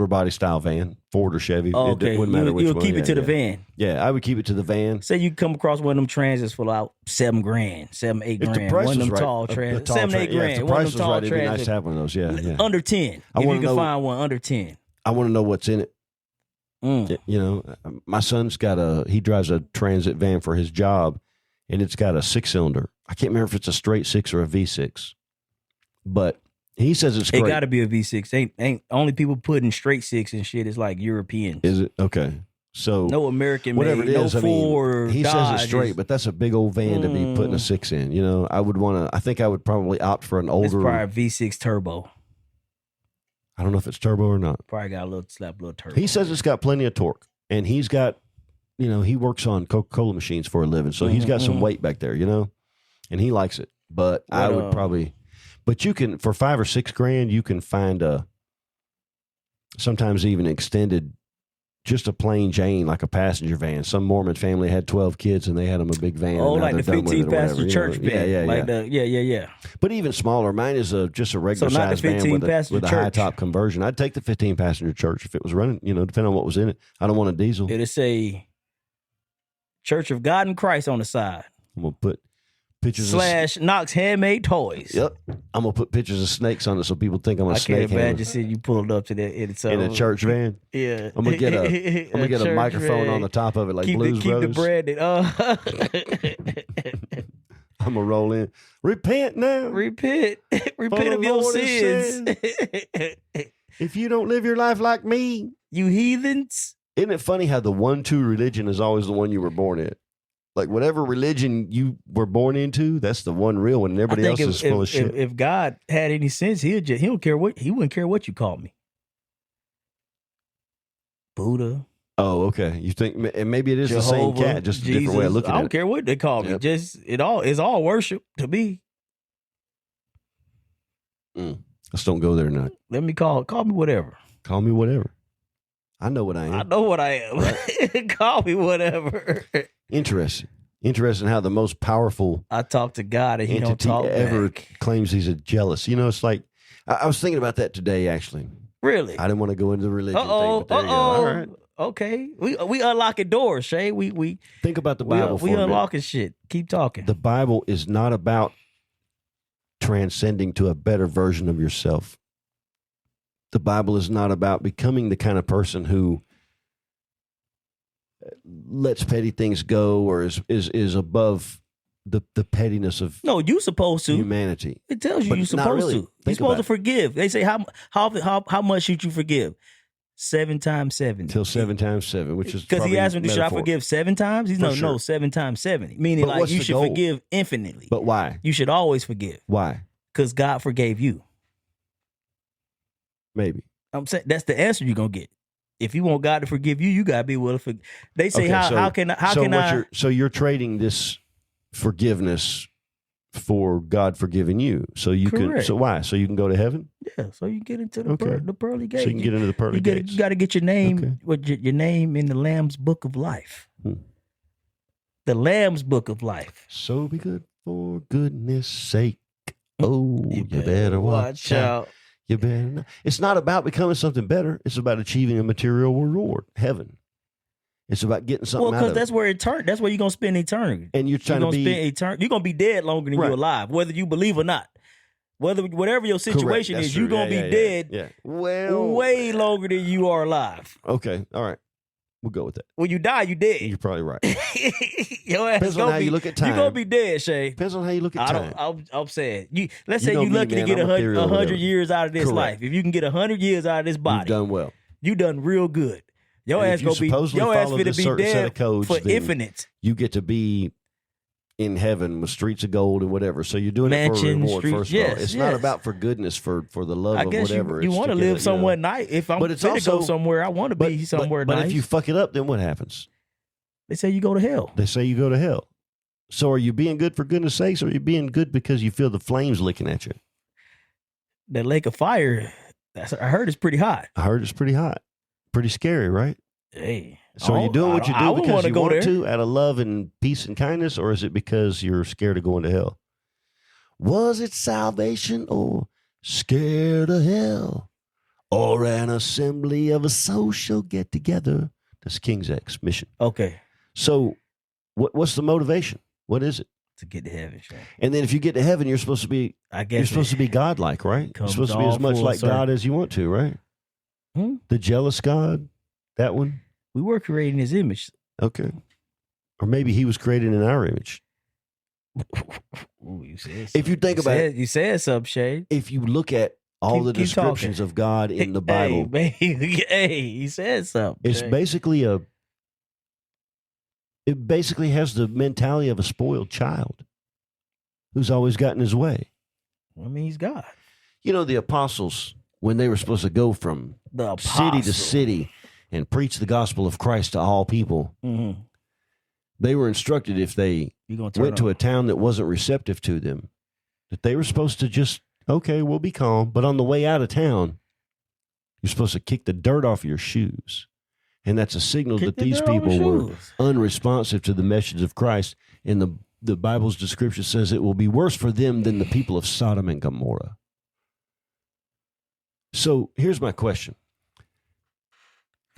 body style van, Ford or Chevy. Oh, okay. It wouldn't matter which one. You'll keep it to the van. Yeah, I would keep it to the van. Say you come across one of them transits for like $7,000, $7-8 grand. The price one of them right, tall transits. $7-8 grand. If the price was right, it'd be nice to have one of those. Yeah. Under 10. If you can find one under 10. I want to know what's in it. My son's he drives a transit van for his job, and it's got a 6-cylinder. I can't remember if it's a straight 6 or a V6, but he says it's great. It got to be a V6. Ain't only people putting straight 6 and shit is like Europeans. Is it? Okay. So no American whatever made, it is, no Ford, he Dodge says it's straight, but that's a big old van to be putting a 6 in. I think I would probably opt for an older. It's probably a V6 turbo. I don't know if it's turbo or not. Probably got a little turbo. He says it's got plenty of torque, and he's got, he works on Coca-Cola machines for a living, so he's got some weight back there, and he likes it. But I would probably, but you can, for $5 or $6 grand, you can find sometimes even extended, just a plain Jane, like a passenger van. Some Mormon family had 12 kids, and they had them a big van. Oh, like the 15-passenger church van. Yeah. But even smaller. Mine is just a regular size van with a high top conversion. I'd take the 15-passenger church if it was running. Depending on what was in it. I don't want a diesel. It'll say Church of God and Christ on the side. I'm gonna put pictures / Knox Handmade Toys. Yep. I'm gonna put pictures of snakes on it so people think I'm a snake. I can't imagine seeing you pulled up to that in a church van. Yeah. I'm gonna get a microphone on the top of it like Blues Brothers. Keep the branded. I'm gonna roll in. Repent now. Repent of your sins. If you don't live your life like me, you heathens. Isn't it funny how the 1-2 religion is always the one you were born in? Like whatever religion you were born into, that's the one real one, and everybody else is full of shit. If God had any sense, he wouldn't care what you called me. Buddha. Oh, okay. You think, and maybe it is Jehovah, the same cat, just Jesus, a different way of looking at it. I don't care what they call me. Just it's all worship to me. Let's don't go there tonight. Let me call me whatever. Call me whatever. I know what I am. I know what I am. Right? Call me whatever. Interesting. Interesting how the most powerful I talk to God and he don't entity talk ever back. claims he's a jealous. You know, it's like I was thinking about that today. Actually, Really? I didn't want to go into the religion thing, but there you go. Uh-oh. All right. Okay. We unlocking doors, Shay. We Think about the Bible. we unlocking shit. Keep talking. The Bible is not about transcending to a better version of yourself. The Bible is not about becoming the kind of person who lets petty things go or is above the pettiness of you supposed to. humanity. It tells you But you're not supposed really. to. You're Think supposed about to forgive. They say how much should you forgive? 7 times 70. Till 7 times 7, which is Because he probably asked me, should I metaphor. forgive 7 times? He's For no, sure. 7 times 70. Meaning But like what's you the should goal? forgive infinitely. But why? You should always forgive. Why? Because God forgave you. Maybe. I'm saying that's the answer you're gonna get. If you want God to forgive you, you gotta be willing to forgive. They say Okay, so you're trading this forgiveness for God forgiving you. So you can. Correct. So why? So you can go to heaven. Yeah, so you get into the, Okay. the pearly gates. So you can get into the pearly gates. You got to get your name, Okay. with your name in the Lamb's Book of Life. The Lamb's Book of Life. So be good for goodness sake. Oh, you better watch out. You better not. It's not about becoming something better. It's about achieving a material reward, heaven. It's about getting something out of it. Well, because that's where you're gonna spend eternity. And you're trying to be. You're gonna be dead longer than Right. you're alive, whether you believe or not. Whatever your situation Correct. is, That's you're true. gonna Yeah, be yeah, dead Yeah. Well, way longer than you are alive. Okay. All right. We'll go with that. When you die, you dead. You're probably right. Your ass Depends on gonna how be, you look at time. You're gonna be dead, Shay. Depends on how you look at time. I'm saying. Let's You say know you're me, lucky man, to get I'm ethereal, 100 whatever. years out of this Correct. life. If you can get 100 years out of this body, You've done well. you done real good. Your And ass if you gonna be supposedly your ass follow finna this be certain set dead of codes, for then infinite. You get to be in heaven with streets of gold and whatever. So you're doing it for a Mansion, reward, street- first of all. yes, It's not yes. about for goodness, for the love I of guess whatever. you It's want to get live it, somewhere you know. nice. If I'm But it's finna go also- somewhere, I want to be somewhere but nice. if you fuck it up, then what happens? They say you go to hell. They say you go to hell. So are you being good for goodness sakes, or are you being good because you feel the flames licking at you? That lake of fire, I heard it's pretty hot. I heard it's pretty hot. Pretty scary, right? Hey. So are you doing what you I do wouldn't because wanna you go want there. to out of love and peace and kindness, or is it because you're scared of going to hell? Was it salvation or scared of hell? Or an assembly of a social get-together? That's King's X mission. Okay. So what's the motivation? What is it? To get to heaven, Shay. And then if you get to heaven, you're supposed to be I guess you're supposed to be godlike, right? You're comes supposed to be all as much full like circle. God as you want to, right? Hmm? The jealous God, that one? We were creating his image. Okay. Or maybe he was created in our image. Ooh, you said If you think about it, you said something, Shay. if you look at all the Keep descriptions talking. of God in the Bible, Hey, you said something. it's Shay. basically it basically has the mentality of a spoiled child who's always gotten his way. I mean, he's God. You know, the apostles, when they were supposed to go from The city to apostle. city and preach the gospel of Christ to all people, Mm-hmm. they were instructed if they You gonna turn went to on. a town that wasn't receptive to them, that they were supposed to just, okay, we'll be calm. But on the way out of town, you're supposed to kick the dirt off your shoes. And that's a signal Kick that the these dirt off people your were shoes. unresponsive to the message of Christ. And the Bible's description says it will be worse for them than the people of Sodom and Gomorrah. So here's my question.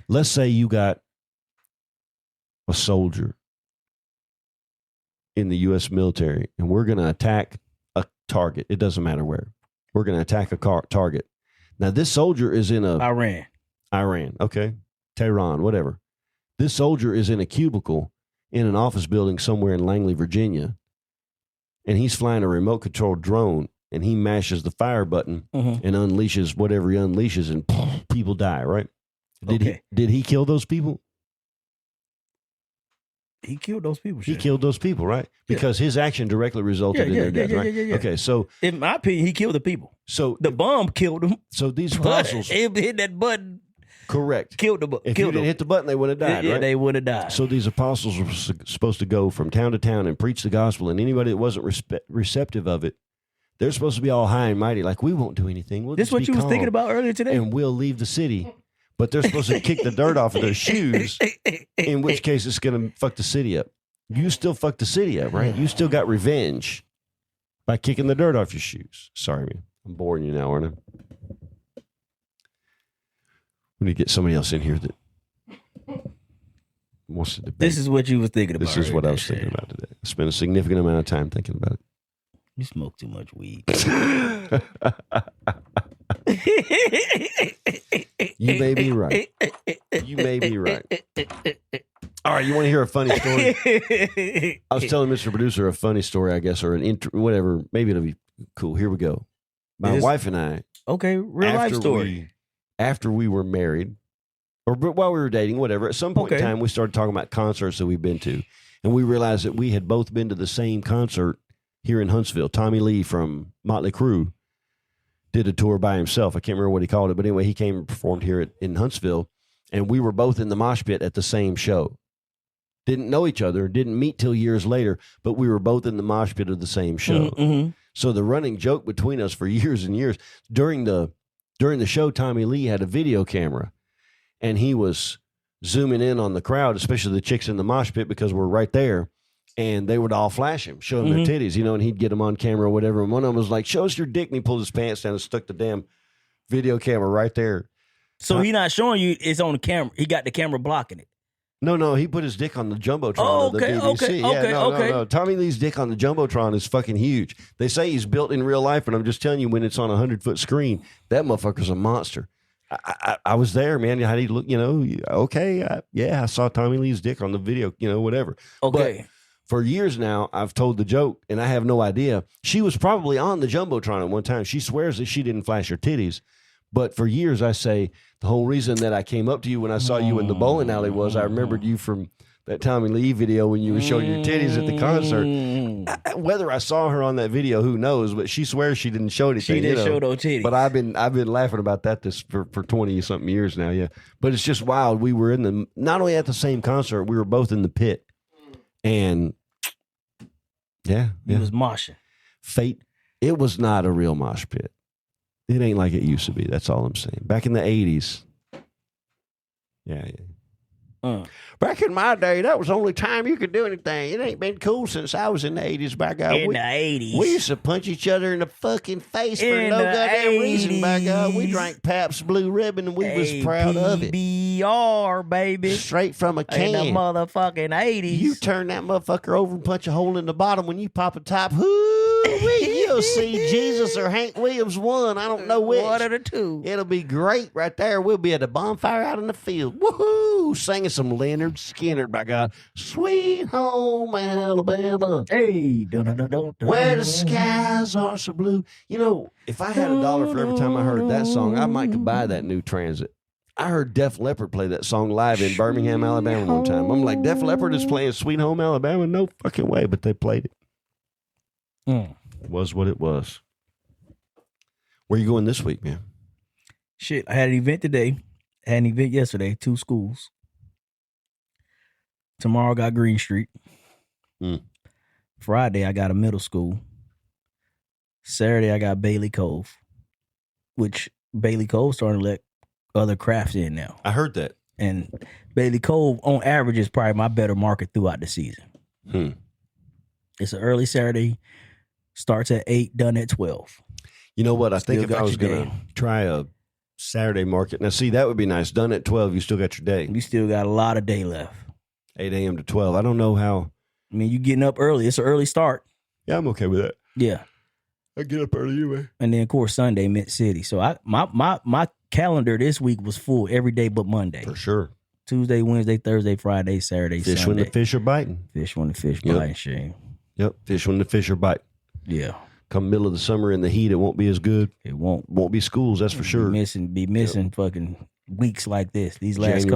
Let's say you got a soldier in the U.S. military, and we're going to attack a target. It doesn't matter where. We're going to attack a target. Now, this soldier is in Iran, okay? Tehran, whatever. This soldier is in a cubicle in an office building somewhere in Langley, Virginia, and he's flying a remote-controlled drone, and he mashes the fire button Mm-hmm. and unleashes whatever he unleashes, and people die, right? Okay. Did he kill those people? He killed those people. He Shay. killed those people, right? Because his action directly resulted in their death, right? yeah. Okay, so In my opinion, he killed the people. The bomb killed them. so these But apostles, him hit that button, correct. killed them. If you Killed didn't them. hit the button, they would have died, Yeah, right? they would have died. So these apostles were supposed to go from town to town and preach the gospel, and anybody that wasn't receptive of it, they're supposed to be all high and mighty, like, we won't do anything. We'll This just what be you was calm, thinking about earlier today? and we'll leave the city. But they're supposed to kick the dirt off of their shoes, in which case it's going to fuck the city up. you still fucked the city up, right? You still got revenge by kicking the dirt off your shoes. Sorry, man. I'm boring you now, aren't I? We need to get somebody else in here that wants to debate. This is what you was thinking about. This is what I was thinking about today. I spent a significant amount of time thinking about it. You smoke too much weed. You may be right. You may be right. All right, you want to hear a funny story? I was telling Mr. Producer a funny story, I guess, or whatever. Maybe it'll be cool. Here we go. My wife and I. Okay, real life story. After we were married, or while we were dating, whatever, at some point in time, we started talking about concerts that we've been to. And we realized that we had both been to the same concert here in Huntsville. Tommy Lee from Motley Crue did a tour by himself. I can't remember what he called it, but anyway, he came and performed here in Huntsville, and we were both in the mosh pit at the same show. Didn't know each other, didn't meet till years later, but we were both in the mosh pit of the same show. Mm-hmm. So the running joke between us for years and years, during the show, Tommy Lee had a video camera, and he was zooming in on the crowd, especially the chicks in the mosh pit, because we're right there. And they would all flash him, show him their titties, and he'd get them on camera or whatever. And one of them was like, "Show us your dick." And he pulled his pants down and stuck the damn video camera right there. So he's not showing you it's on the camera. He got the camera blocking it. No, he put his dick on the Jumbotron of the BBC. No. Tommy Lee's dick on the Jumbotron is fucking huge. They say he's built in real life, and I'm just telling you, when it's on a 100-foot screen, that motherfucker's a monster. I was there, man. How do you look? I saw Tommy Lee's dick on the video, whatever. Okay. But for years now, I've told the joke, and I have no idea. She was probably on the Jumbotron at one time. She swears that she didn't flash her titties. But for years, I say, the whole reason that I came up to you when I saw you in the bowling alley was I remembered you from that Tommy Lee video when you were showing your titties at the concert. Whether I saw her on that video, who knows? But she swears she didn't show anything. She didn't show no titties. But I've been laughing about that for 20-something years now, yeah. But it's just wild. We were not only at the same concert, we were both in the pit. And yeah. He was moshing. Fate. It was not a real mosh pit. It ain't like it used to be. That's all I'm saying. Back in the 80s. Yeah. Back in my day, that was the only time you could do anything. It ain't been cool since I was in the 80s, by God. In the 80s. We used to punch each other in the fucking face for no goddamn reason, by God. We drank Pabst Blue Ribbon, and we was proud of it. PBR, baby. Straight from a can. In the motherfucking 80s. You turn that motherfucker over and punch a hole in the bottom. When you pop a top, you'll see Jesus or Hank Williams one. I don't know which. One of the two. It'll be great right there. We'll be at a bonfire out in the field. Woohoo! Singing some Leonard Skinner, by God. Sweet home Alabama. Hey. Where the skies are so blue. If I had $1 for every time I heard that song, I might could buy that new Transit. I heard Def Leppard play that song live in Birmingham, Alabama one time. I'm like, Def Leppard is playing Sweet Home Alabama? No fucking way, but they played it. It was what it was. Where you going this week, man? Shit, I had an event today. I had an event yesterday, 2 schools. Tomorrow I got Green Street. Friday I got a middle school. Saturday I got Bailey Cove, which Bailey Cove starting to let other crafts in now. I heard that. And Bailey Cove, on average, is probably my better market throughout the season. It's an early Saturday. Starts at 8, done at 12. You know what? I think if I was going to try a Saturday market, now see, that would be nice. Done at 12, you still got your day. You still got a lot of day left. 8 a.m. to 12. I don't know how. I mean, you getting up early. It's an early start. Yeah, I'm okay with that. Yeah. I get up early anyway. And then, of course, Sunday, Mint City. So my calendar this week was full every day but Monday. For sure. Tuesday, Wednesday, Thursday, Friday, Saturday, Fish Sunday. when the fish are biting. Fish when the fish biting, Shane. Yep, fish when the fish are biting. Yeah. Come middle of the summer in the heat, it won't be as good. It won't. Won't be schools, that's for sure. Be missing fucking weeks like this. These last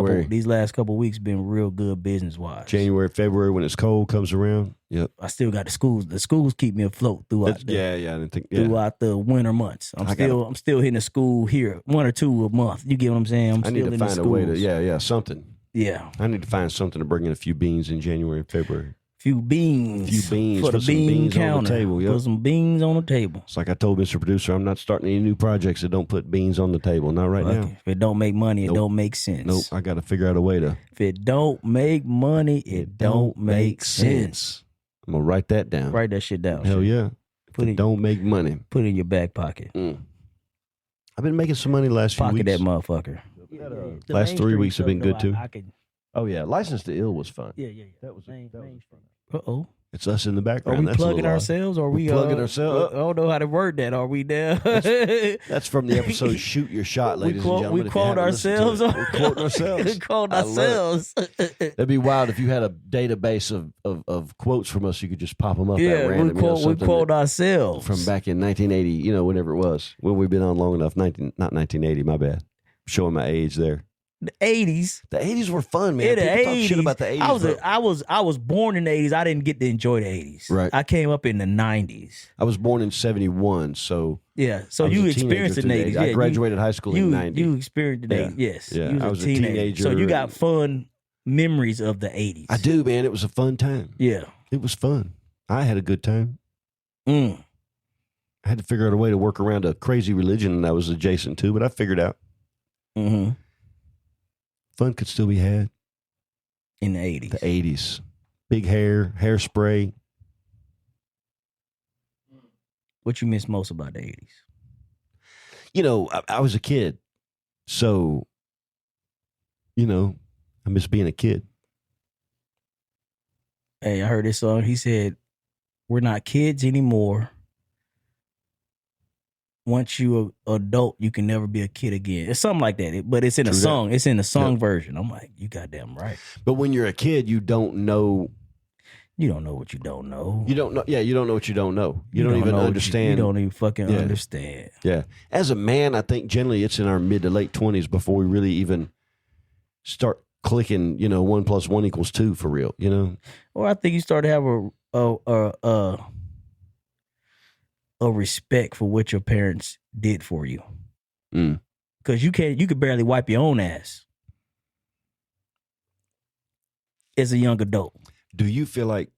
couple weeks been real good business wise. January, February, when it's cold comes around. Yep. I still got the schools. The schools keep me afloat throughout. I didn't think throughout the winter months. I'm still hitting a school here, 1 or 2 a month. You get what I'm saying? I need to find a way to something. Yeah. I need to find something to bring in a few beans in January and February. Few beans for the Put bean some beans counter. on the table. Yep. Put some beans on the table. It's like I told Mr. Producer, I'm not starting any new projects that don't put beans on the table. Not right now. If it don't make money, it don't make sense. Nope. I got to figure out a way to. If it don't make money, it don't make sense. I'm gonna write that down. Write that shit down. Hell yeah. Put it. Don't make money. Put it in your back pocket. I've been making some money the last few weeks. Pocket that motherfucker. Last 3 weeks have been good too. Oh yeah, License to Ill was fun. Yeah. That was fun. Uh-oh. It's us in the Are background. we That's plugging ourselves? Or are we plugging ourselves? I don't know how to word that. Are we there? That's from the episode "Shoot Your Shot," ladies and gentlemen. We quote ourselves. We're quoting ourselves. We quote ourselves. That'd be wild if you had a database of quotes from us. You could just pop them up. Yeah, at random, we quote ourselves from back in 1980. Whenever it was, when we've been on long enough. Not 1980. My bad. Showing my age there. The 80s. The 80s were fun, man. Yeah, People the talk 80s. shit about the 80s. I was born in the 80s. I didn't get to enjoy the 80s. Right. I came up in the 90s. I was born in 71, so yeah. So I was you a experienced the teenager 80s. through the 80s. Yeah, I graduated high school in 90. You experienced the 80s. Yes. Yeah, You I was a teenager. teenager So you got and- fun memories of the 80s. I do, man. It was a fun time. Yeah. It was fun. I had a good time. Mm. I had to figure out a way to work around a crazy religion that I was adjacent to, but I figured out. Mm-hmm. Fun could still be had. In the 80s. The 80s. Big hair, hairspray. What you miss most about the 80s? I was a kid. So, I miss being a kid. Hey, I heard this song. He said, "We're not kids anymore. Once you a adult, you can never be a kid again." It's something like that. But it's in a song. It's in the song version. I'm like, you goddamn right. But when you're a kid, you don't know. You don't know what you don't know. You don't know. Yeah, you don't know what you don't know. You don't even know understand. You don't even fucking understand. Yeah. As a man, I think generally it's in our mid to late 20s before we really even start clicking, 1 + 1 = 2 for real, Or I think you start to have a respect for what your parents did for you. Because you could barely wipe your own ass as a young adult. Do you feel like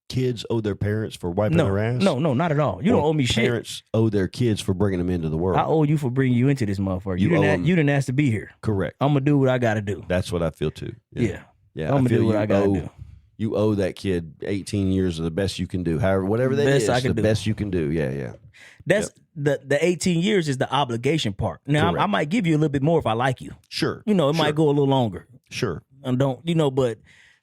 kids owe their parents for wiping their ass? No, not at all. You don't owe me shit. Parents owe their kids for bringing them into the world. I owe you for bringing you into this motherfucker. You didn't ask to be here. Correct. I'm gonna do what I gotta do. That's what I feel too. Yeah. Yeah. I'm gonna do what I gotta do. You owe that kid 18 years of the best you can do. However, whatever that is, the best you can do. Yeah. That's the 18 years is the obligation part. Now I might give you a little bit more if I like you. Sure. It might go a little longer. Sure. And but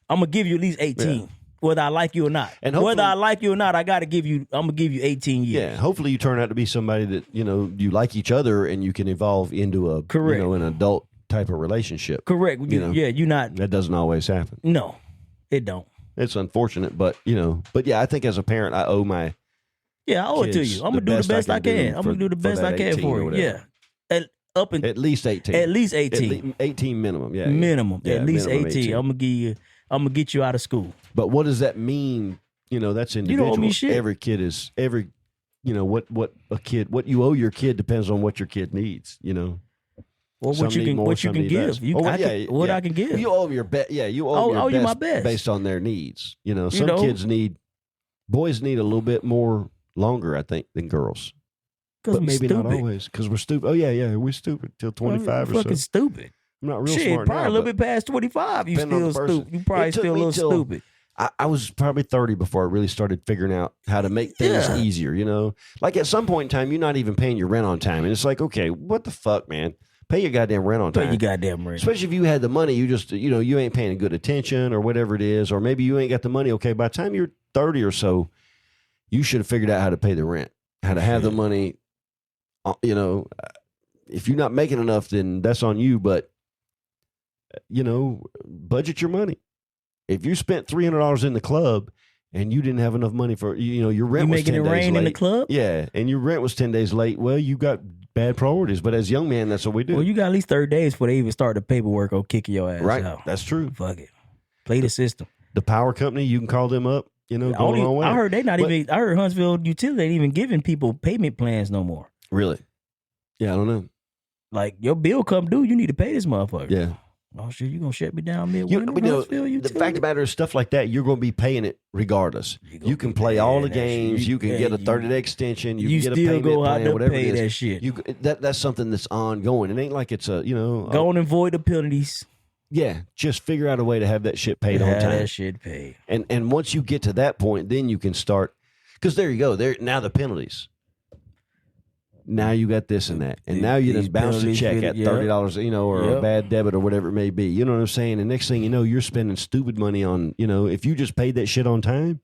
I'm gonna give you at least 18, whether I like you or not. And whether I like you or not, I'm gonna give you 18 years. Yeah. Hopefully you turn out to be somebody that, you like each other and you can evolve into a an adult type of relationship. Correct. You're not. That doesn't always happen. No, it don't. It's unfortunate, but I think as a parent I owe my I owe it to you. I'm gonna do the best I can. I'm gonna do the best I can for you. Yeah. At least 18. At least 18. 18 minimum, yeah. Minimum. Yeah, at least minimum 18. I'm gonna get you out of school. But what does that mean? That's individual. You don't owe me shit. Every kid is what you owe your kid depends on what your kid needs, Or what you can give. I can give. You owe them your best. Yeah, you owe them your best, my best based on their needs. Some kids boys need a little bit more longer, I think, than girls. Because maybe not always. Because we're stupid. Oh yeah, we're stupid till 25 or so. Fucking stupid. I'm not real smart probably now, a little bit past 25. You still stupid. You probably still a little stupid. I was probably 30 before I really started figuring out how to make things easier. Like at some point in time, you're not even paying your rent on time, and it's like, okay, what the fuck, man? Pay your goddamn rent on time. Pay your goddamn rent. Especially if you had the money, you just, you ain't paying good attention or whatever it is, or maybe you ain't got the money. Okay, by the time you're 30 or so, you should have figured out how to pay the rent, how to have the money. If you're not making enough, then that's on you. But budget your money. If you spent $300 in the club and you didn't have enough money for your rent, was 10 days late. Making it rain in the club. Yeah, and your rent was 10 days late. Well, you got bad priorities. But as young men, that's what we do. Well, you got at least 30 days before they even start the paperwork or kicking your ass right. out. That's true. Fuck it. Play the system. The power company, you can call them up. Going on way. I heard I heard Huntsville Utility ain't even giving people payment plans no more. Really? Yeah, I don't know. Like your bill come due, you need to pay this motherfucker. Yeah. Oh shit, you gonna shut me down midway? The fact of the matter is, stuff like that, you're going to be paying it regardless. You can play all the games. You can get a 30-day extension. You can get a payment plan, whatever it is. That shit. That's something that's ongoing. It ain't like it's a go on and void the penalties. Yeah, just figure out a way to have that shit paid on time. That shit paid. And once you get to that point, then you can start. Because there you go. Now the penalties. Now you got this and that. And now you just bounce a check at $30, or a bad debit or whatever it may be. You know what I'm saying? And next thing you know, you're spending stupid money on, if you just paid that shit on time,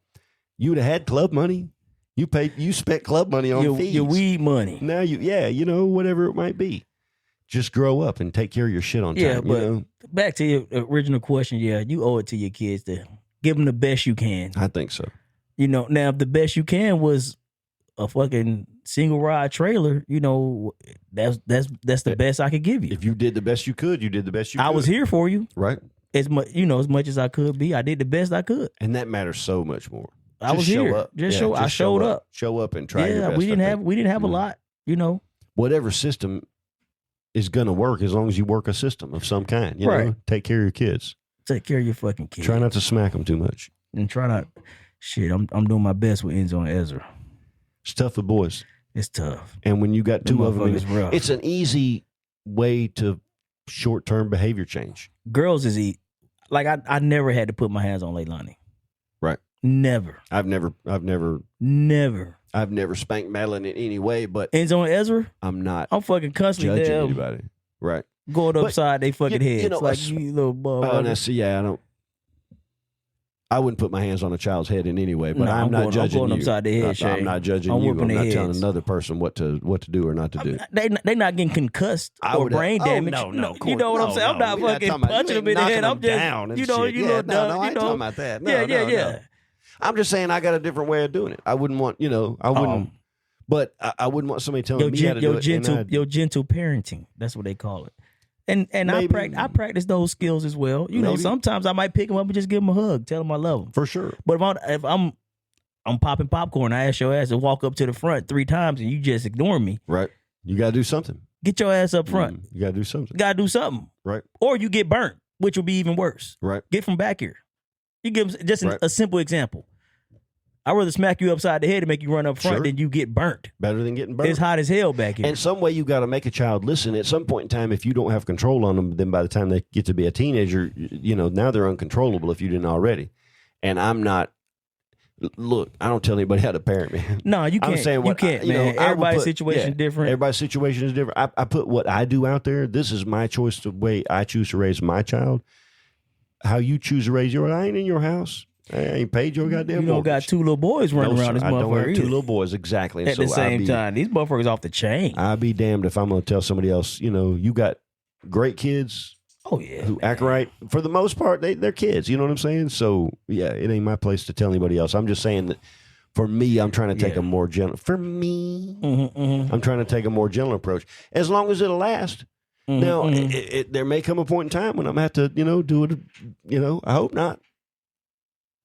you would have had club money. You spent club money on fees. Your weed money. Now whatever it might be. Just grow up and take care of your shit on time. Yeah, but back to your original question, you owe it to your kids to give them the best you can. I think so. Now if the best you can was a fucking single ride trailer, that's the best I could give you. If you did the best you could, you did the best you could. I was here for you. Right. As much as I could be. I did the best I could. And that matters so much more. I was here. Up. I showed up. Show up and try your best. We didn't have a lot, Whatever system is going to work as long as you work a system of some kind. You know? Take care of your kids. Take care of your fucking kids. Try not to smack them too much. And try not. Shit, I'm doing my best with Enzo and Ezra. It's tough with boys. It's tough. And when you got two of them, rough. It's an easy way to short-term behavior change. Girls is easy. Like I never had to put my hands on Leilani. Right. Never. I've never spanked Madeline in any way, but Enzo and Ezra, I'm fucking constantly judging anybody. Right. Going upside they fucking heads. You little motherfucker. I wouldn't put my hands on a child's head in any way, but I'm not judging I'm going upside their head, I'm not judging you. I'm not telling another person what to do or not to do. They not getting concussed or brain damage. No, you know what I'm saying? I'm not fucking punching them in the head. I'm just down and shit. I ain't talking about that. No. I'm just saying I got a different way of doing it. I wouldn't want, I wouldn't. But I wouldn't want somebody telling me how to do it. Your gentle parenting. That's what they call it. And I practice those skills as well. Sometimes I might pick them up and just give them a hug, tell them I love them. For sure. But if I'm popping popcorn, I ask your ass to walk up to the front 3 times and you just ignore me. Right. You got to do something. Get your ass up front. You got to do something. Right. Or you get burnt, which will be even worse. Right. Get from back here. You give them just a simple example. I'd rather smack you upside the head and make you run up front than you get burnt. Better than getting burnt. It's hot as hell back here. And some way you got to make a child listen. At some point in time, if you don't have control on them, then by the time they get to be a teenager, now they're uncontrollable if you didn't already. And I'm not. Look, I don't tell anybody how to parent, man. No, you can't. I'm saying you can't, man. Everybody's situation is different. Everybody's situation is different. I put what I do out there. This is my choice, the way I choose to raise my child. How you choose to raise yours, I ain't in your house. I ain't paid your goddamn mortgage. You don't got 2 little boys running around this motherfucker. I don't have 2 little boys, exactly. And at the same time, these motherfuckers off the chain. I'd be damned if I'm going to tell somebody else, you got great kids. Oh, yeah. Who act right. For the most part, they're kids. You know what I'm saying? So, yeah, it ain't my place to tell anybody else. I'm just saying that for me, I'm trying to take a more gentle. For me, I'm trying to take a more gentle approach. As long as it'll last. Now, there may come a point in time when I'm going to have to, do it, I hope not.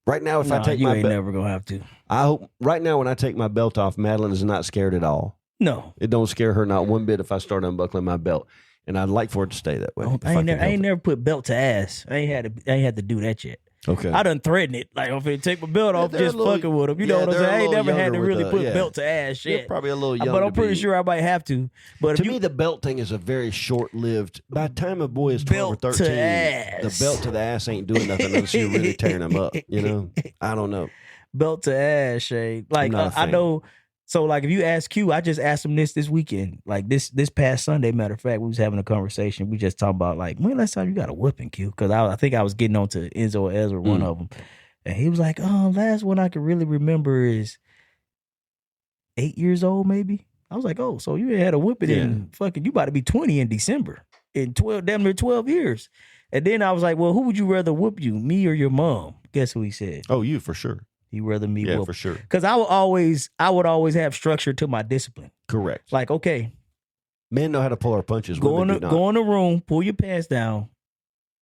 Right now, if I take my belt, you ain't never gonna have to. I hope right now when I take my belt off, Madeline is not scared at all. No, it don't scare her not one bit if I start unbuckling my belt, and I'd like for it to stay that way. I ain't never put belt to ass. I ain't had to do that yet. Okay, I done threatened it. Like I'm finna take my belt off, just fucking with them. You know what I'm saying? I ain't never had to really put belt to ass shit. They're probably a little young, but I'm pretty sure I might have to. But to me, the belt thing is a very short-lived. By the time a boy is 12 or 13, the belt to the ass ain't doing nothing unless you're really tearing them up. I don't know. Belt to ass, Shane. Like I know. So like if you ask Q, I just asked him this weekend. Like this past Sunday, matter of fact, we was having a conversation. We just talking about like, when last time you got a whooping, Q? Because I think I was getting on to Enzo or Ezra, one of them. And he was like, last one I can really remember is 8 years old, maybe. I was like, so you had a whooping in fucking, you about to be 20 in December. In damn near 12 years. And then I was like, well, who would you rather whoop you, me or your mom? Guess who he said? Oh, you for sure. He rather me whoop. For sure. Because I would always have structure to my discipline. Correct. Like, okay. Men know how to pull our punches. Go in the room, pull your pants down.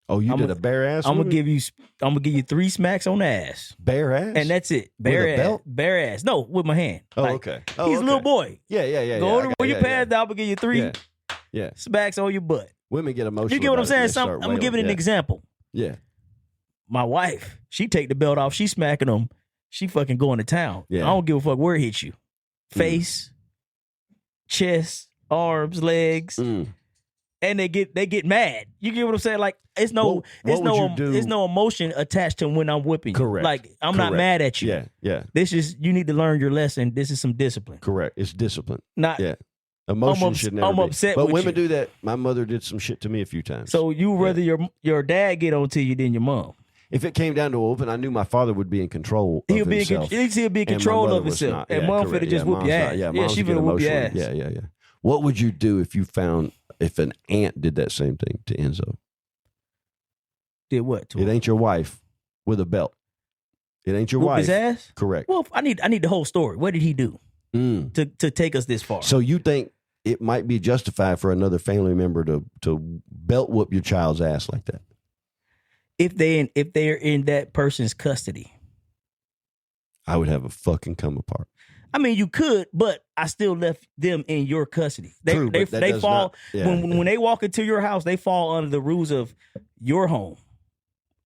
Oh, you did a bare ass? I'm gonna give you 3 smacks on the ass. Bare ass? And that's it. Bare with ass. A belt? Bare ass. No, with my hand. Oh, okay. He's a little boy. Yeah. Go in the room, pull your pants down, I'm gonna give you 3 smacks on your butt. Women get emotional. You get what I'm saying? I'm gonna give it an example. Yeah. My wife, she take the belt off. She smacking them. She fucking going to town. Yeah. I don't give a fuck where it hits you. Face, chest, arms, legs. And they get mad. You get what I'm saying? Like it's no emotion attached to when I'm whipping you. Correct. Like I'm not mad at you. Yeah, yeah. This is you need to learn your lesson. This is some discipline. Correct. It's discipline. Not Emotion should never I'm be. upset but with women you. do that. My mother did some shit to me a few times. So you rather your dad get on to you than your mom. If it came down to open, I knew my father would be in control of himself. He'll be in control of himself. And mom finna just whoop your ass. Yeah, she finna whoop your ass. Yeah. What would you do if an aunt did that same thing to Enzo? Did what to It him? ain't your wife with a belt. It ain't your Whoop wife. his ass? Correct. Well, I need the whole story. What did he do to take us this far? So you think it might be justified for another family member to belt whoop your child's ass like that? If they're in that person's custody, I would have a fucking come apart. I mean, you could, but I still left them in your custody. They fall when they walk into your house. They fall under the rules of your home.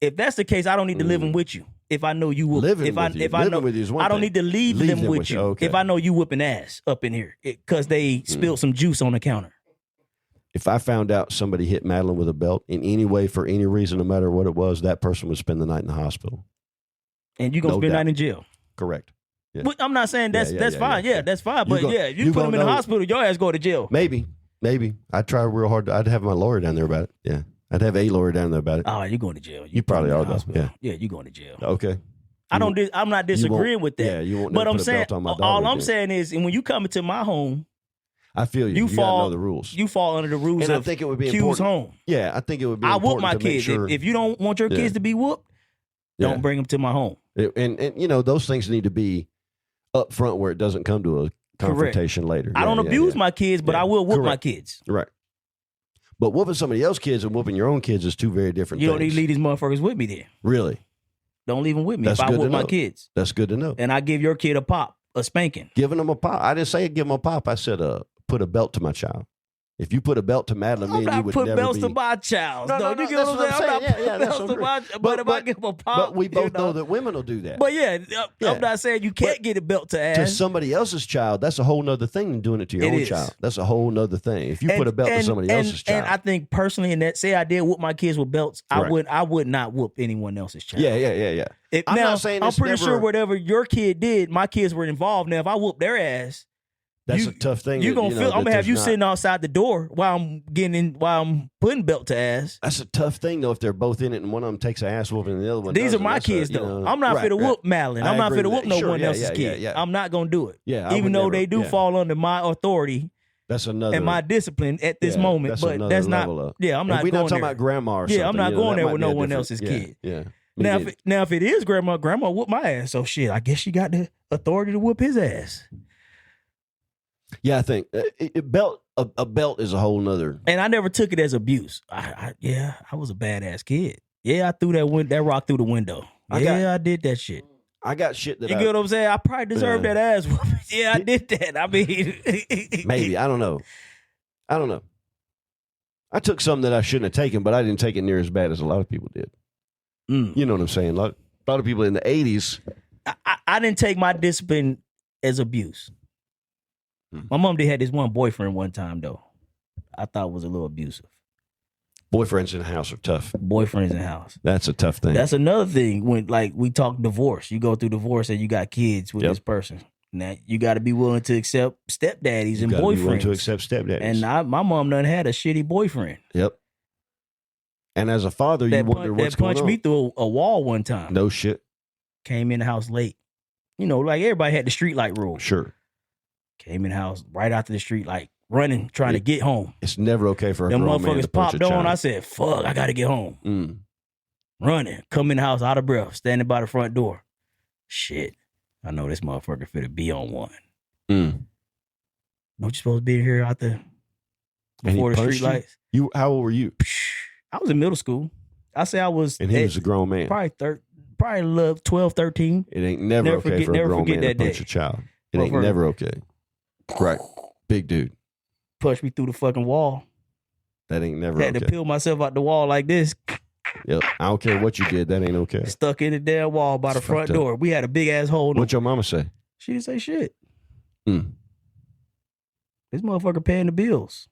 If that's the case, I don't need to live them with you. If I know you will, I don't need to leave them with you. Okay. If I know you whooping ass up in here because they spilled some juice on the counter. If I found out somebody hit Madeline with a belt in any way for any reason, no matter what it was, that person would spend the night in the hospital. And you're gonna spend the night in jail. Correct. Yeah. But I'm not saying that's fine. Yeah, that's fine. But you put them in the hospital, your ass go to jail. Maybe. I'd try real hard. I'd have my lawyer down there about it. Yeah. I'd have a lawyer down there about it. Oh, you're going to jail. You probably are, though. Yeah. Yeah, you're going to jail. Okay. I'm not disagreeing with that. Yeah, you won't. But I'm put a saying, belt on my daughter all I'm again. saying is, and when you come into my home, I feel you. You gotta know the rules. You fall under the rules and of I think it would be Q's important. home. Yeah, I think it would be. I important whoop my to make kids. Sure. If you don't want your kids to be whooped, don't bring them to my home. And you know those things need to be up front where it doesn't come to a confrontation later. I don't abuse my kids, but I will whoop my kids. Right. But whooping somebody else's kids and whooping your own kids is two very different things. You don't need to leave these motherfuckers with me then. Really? Don't leave them with me That's if I good whoop to my know. kids. That's good to know. And I give your kid a pop, a spanking. Giving them a pop. I didn't say give them a pop. I said put a belt to my child. If you put a belt to Madeline, me and you would never be. I'm not putting belts to my child. No, you get what I'm saying? I'm not putting belts to my child. But if I give a pop, but we both know that women will do that. But I'm not saying you can't get a belt to ass. To somebody else's child, that's a whole nother thing than doing it to your own child. That's a whole nother thing. If you put a belt to somebody else's child. And I think personally in that, say I did whoop my kids with belts, I would not whoop anyone else's child. Yeah. I'm not saying I'm pretty sure whatever your kid did, my kids were involved. Now, if I whoop their ass, that's a tough thing. I'm gonna have you sitting outside the door while I'm putting belt to ass. That's a tough thing though. If they're both in it and one of them takes an ass whooping and the other one These doesn't. are my kids though. I'm not fit to whoop Madeline. I'm not fit to whoop no one else's kid. I'm not gonna do it. Yeah, even though they do fall under my authority. That's another and my discipline at this moment. But that's not. Yeah, I'm not. We're going not talking there. about grandma or something. Yeah, I'm not going there with no one else's kid. Yeah. Now, if it is grandma whooped my ass. So shit, I guess she got the authority to whoop his ass. Yeah, I think a belt is a whole nother. And I never took it as abuse. I was a badass kid. Yeah, I threw that rock through the window. I did that shit. I got shit that you get what I'm saying? I probably deserved that ass whooping. Yeah, I did that. I mean, maybe I don't know. I took something that I shouldn't have taken, but I didn't take it near as bad as a lot of people did. You know what I'm saying? A lot of people in the 80s. I didn't take my discipline as abuse. My mom did had this one boyfriend one time though. I thought was a little abusive. Boyfriends in the house are tough. Boyfriends in the house. That's a tough thing. That's another thing when we talk divorce. You go through divorce and you got kids with this person. Now you got to be willing to accept stepdaddies and boyfriends. Be willing to accept stepdaddies. And my mom done had a shitty boyfriend. Yep. And as a father, you wonder what's going on. That punched me through a wall one time. No shit. Came in the house late. You know, like everybody had the street light rule. Sure. Came in the house right after the street light, running, trying to get home. It's never okay for a grown man to punch a child. Them motherfuckers popped on. I said, fuck, I got to get home. Running. Come in the house out of breath, standing by the front door. Shit. I know this motherfucker finna be on one. Don't you supposed to be here out there before the street lights? How old were you? I was in middle school. I say I was. And he was a grown man. Probably 12, 13. It ain't never okay for a grown man to punch a child. It ain't never okay. Right. Big dude. Pushed me through the fucking wall. That ain't never Had okay. to peel myself out the wall like this. Yep. I don't care what you did. That ain't okay. Stuck in the damn wall by the front door. We had a big ass hole. What'd your mama say? She didn't say shit. Mm. This motherfucker paying the bills.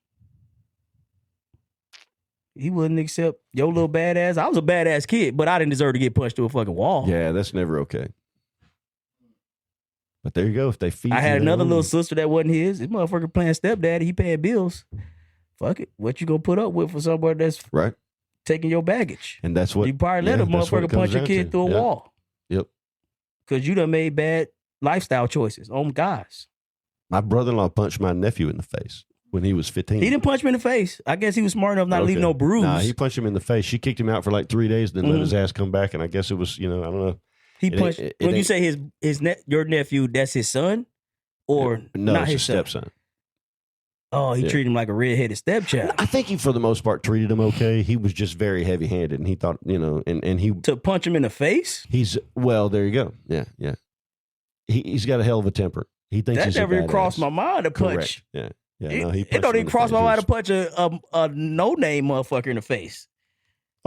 He wouldn't accept your little badass. I was a badass kid, but I didn't deserve to get punched to a fucking wall. Yeah, that's never okay. But there you go. If they feed I had you, another little sister that wasn't his. This motherfucker playing stepdaddy. He paying bills. Fuck it. What you gonna put up with for somebody that's right taking your baggage? And that's what you probably let a motherfucker punch your kid through a wall. Yep. Because you done made bad lifestyle choices on guys. My brother-in-law punched my nephew in the face when he was 15. He didn't punch me in the face. I guess he was smart enough not to leave no bruise. Nah, he punched him in the face. She kicked him out for like 3 days, then let his ass come back. And I guess it was, I don't know. He punched. When you say your nephew, that's his son, or no, not it's his stepson. Oh, he treated him like a redheaded stepchild. I think he, for the most part, treated him okay. He was just very heavy-handed, and he thought, and he to punch him in the face. There you go. Yeah. He's got a hell of a temper. He thinks that he's never a even crossed my mind to punch. Correct. Yeah. No, it don't even cross my mind to punch a no-name motherfucker in the face.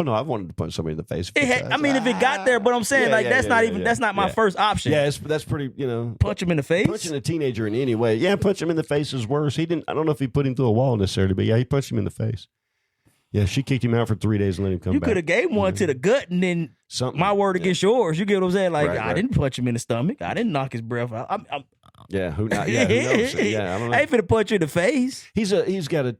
Oh no, I've wanted to punch somebody in the face. If it got there, but I'm saying that's not my first option. Yeah, that's pretty. Punch him in the face. Punching a teenager in any way, punch him in the face is worse. I don't know if he put him through a wall necessarily, but he punched him in the face. Yeah, she kicked him out for 3 days and let him come back. You could have gave one to the gut and then my word against yours. You get what I'm saying? Like I didn't punch him in the stomach. I didn't knock his breath out. Who knows? Yeah, I don't know. I ain't finna punch you in the face. He's got a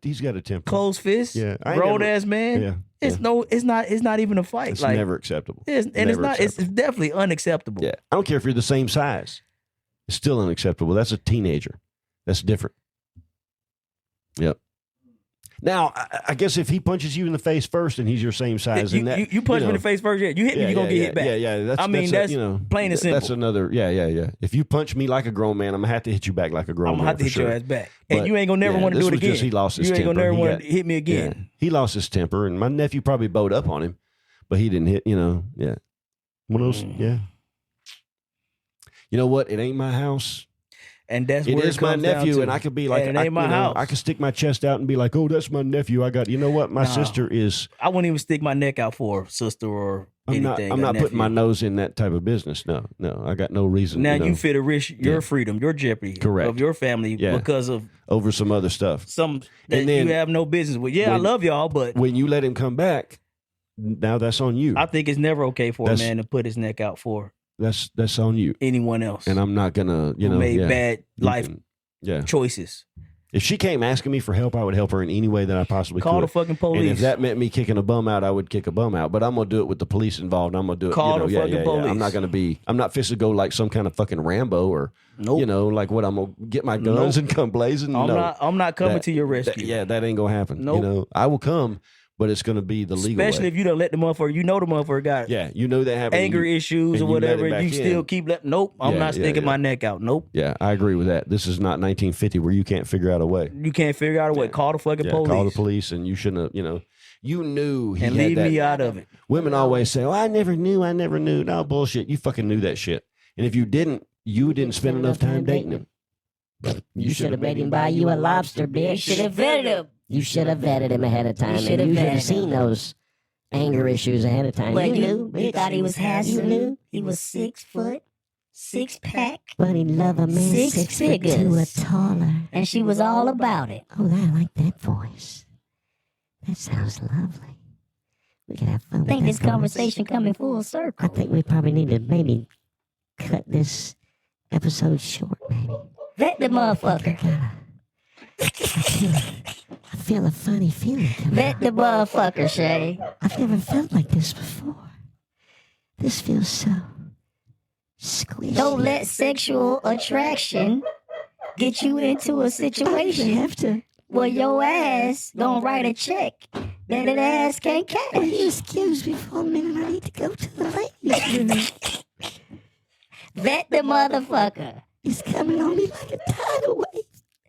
temper. Closed fist. Yeah, grown ass man. Yeah, it's not even a fight. It's never acceptable. It's definitely unacceptable. Yeah, I don't care if you're the same size. It's still unacceptable. That's a teenager. That's different. Yep. Now, I guess if he punches you in the face first and he's your same size, you punch me in the face first, you hit me, you're going to get hit back. Yeah. That's plain and simple. That's another, yeah. If you punch me like a grown man, I'm going to have to hit you back like a grown man. I'm going to have to hit your ass back. And you ain't going to never want to do it again. He lost his temper. You ain't going to never want to hit me again. Yeah, he lost his temper, and my nephew probably bowed up on him, but he didn't hit, One of those, You know what? It ain't my house. And that's it where is it comes my nephew, down to. and I could be like, it ain't my house. I could stick my chest out and be like, "Oh, that's my nephew." I got, you know what? My sister is. I wouldn't even stick my neck out for a sister or anything. I'm not putting my nose in that type of business. No, I got no reason. Now you fit to risk your freedom, your jeopardy, of your family because of over some other stuff, that you have no business with. I love y'all, but when you let him come back, now that's on you. I think it's never okay for a man to put his neck out for. That's on you. Anyone else, and I'm not gonna, made bad life. Choices. If she came asking me for help, I would help her in any way that I possibly could. Call the fucking police. And if that meant me kicking a bum out, I would kick a bum out. But I'm gonna do it with the police involved. I'm gonna do it. Call the fucking police. I'm not gonna be. I'm not fixing to go like some kind of fucking Rambo or like what I'm gonna get my guns and come blazing. I'm not coming to your rescue. That ain't gonna happen. I will come. But it's going to be the legal Especially way. if you don't let the motherfucker, the motherfucker got that happened. Anger issues or whatever. You still keep nope, I'm not sticking my neck out. Nope. Yeah, I agree with that. This is not 1950 where you can't figure out a way. You can't figure out a way. Call the fucking police. Call the police, and you shouldn't have, you knew he and had leave that. me out of it. Women always say, I never knew. No, bullshit. You fucking knew that shit. And if you didn't spend enough time dating him. You should have made him buy you a lobster, bitch. You should have vetted him. You should have vetted him ahead of time. You should have seen those anger issues ahead of time. Well, you knew. You thought he was handsome. You knew. He was 6 foot, 6 pack. But he'd love a man 6 figures. 2 or taller. And she was all about it. Oh, I like that voice. That sounds lovely. We could have fun. I think this conversation coming full circle. I think we probably need to maybe cut this episode short, maybe. Vet the motherfucker. I feel a funny feeling coming Vet the motherfucker, Shay. I've never felt like this before. This feels so squishy. Don't let sexual attraction get you into a situation. You have to. Well, your ass gonna write a check that that ass can't cash. Will you excuse me for a minute? I need to go to the ladies' room. Vet the motherfucker. It's coming on me like a tidal wave.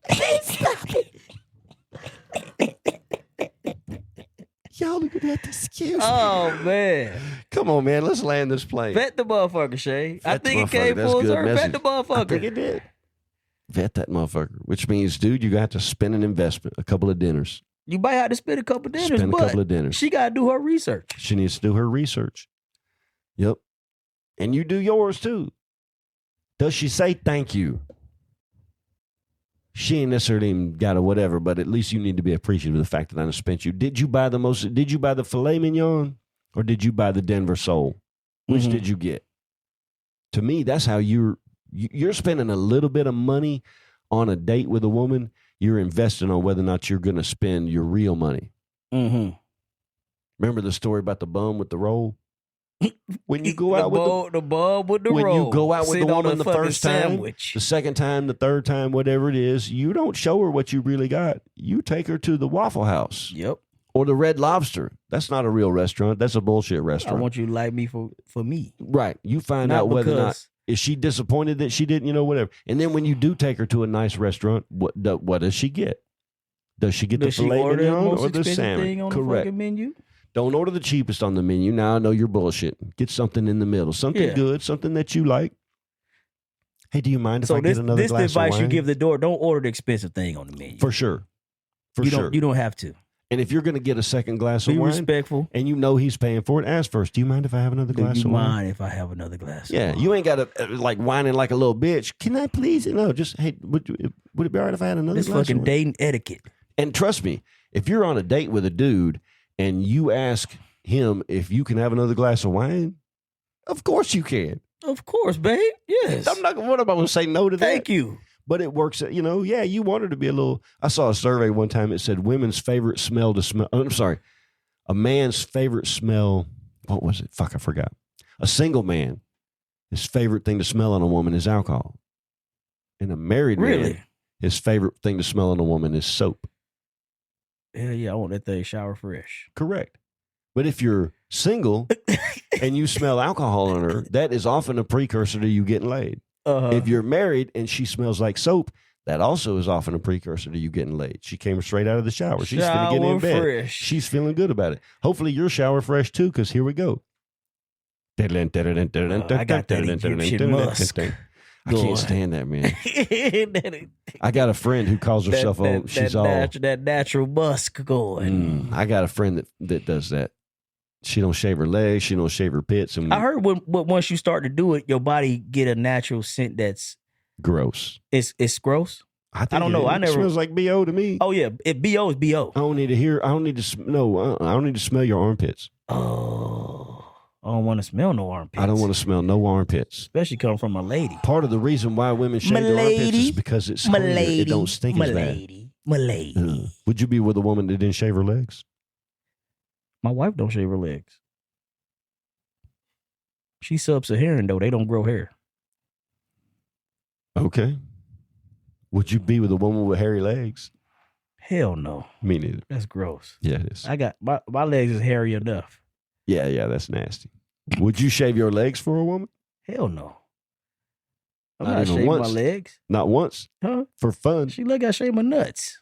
Please stop it. Y'all are gonna have to excuse me. Oh man. Come on, man. Let's land this plane. Vet the motherfucker, Shay. I think it came That's full good circle. message. Vet the motherfucker. I think it did. Vet that motherfucker. Which means, dude, you got to spend an investment, a couple of dinners. You might have to spend a couple dinners, Spend a couple of dinners. She got to do her research. She needs to do her research. Yep. And you do yours too. Does she say thank you? She ain't necessarily even got a whatever, but at least you need to be appreciative of the fact that I spent you. Did you buy the filet mignon or did you buy the Denver sole? Which did you get? To me, that's how you're spending a little bit of money on a date with a woman. You're investing on whether or not you're going to spend your real money. Mm-hmm. Remember the story about the bum with the roll? When you go out with the bum with the roll. When you go out with the woman the first time, sandwich. the second time, the third time, whatever it is, you don't show her what you really got. You take her to the Waffle House. Yep. Or the Red Lobster. That's not a real restaurant. That's a bullshit restaurant. I want you to like me for me. Right. You find out whether or not, is she disappointed that she didn't, whatever. And then when you do take her to a nice restaurant, what does she get? Does she get the filet mignon or the salmon? Thing on Correct. The menu? Don't order the cheapest on the menu. Now I know you're bullshit. Get something in the middle. Something good, something that you like. Hey, do you mind if I get another glass of wine? This advice you give the door, don't order the expensive thing on the menu. For sure. You don't have to. And if you're going to get a second glass of wine, be respectful, and you know he's paying for it, ask first. Do you mind if I have another glass of wine? Do you mind if I have another glass? Yeah, of wine? You ain't got to like whining like a little bitch. Can I please? No, just hey, would it be all right if I had another glass? This fucking dating etiquette. And trust me, if you're on a date with a dude and you ask him if you can have another glass of wine, of course you can. Of course, babe. Yes. I'm not. What am I going to say no to that? Thank you. But it works, yeah, you want her to be a little. I saw a survey one time. It said women's favorite smell to smell. I'm sorry. A man's favorite smell. What was it? Fuck, I forgot. A single man, his favorite thing to smell on a woman is alcohol. And a married man, his favorite thing to smell on a woman is soap. Hell yeah, I want that thing shower fresh. Correct. But if you're single and you smell alcohol on her, that is often a precursor to you getting laid. If you're married and she smells like soap, that also is often a precursor to you getting laid. She came straight out of the shower. She's going to get in bed. Fresh. She's feeling good about it. Hopefully you're shower fresh too, because here we go. I got that Egyptian musk. I can't stand that, man. I got a friend who calls herself that natural musk going. I got a friend that does that. She don't shave her legs. She don't shave her pits. And I heard once you start to do it, your body get a natural scent that's gross. It's gross. I don't know. It smells like BO to me. Oh yeah, BO is BO. I don't need to smell your armpits. Oh, I don't want to smell no armpits. I don't want to smell no armpits, especially coming from a lady. Part of the reason why women shave their armpits is because it's cleaner. It don't stink as bad. Would you be with a woman that didn't shave her legs? My wife don't shave her legs. She's sub-Saharan though. They don't grow hair. Okay. Would you be with a woman with hairy legs? Hell no. Me neither. That's gross. Yeah, it is. I got my legs is hairy enough. Yeah, that's nasty. Would you shave your legs for a woman? Hell no. I'm not shaving my legs. Not once? Huh? For fun? She look, I shave my nuts.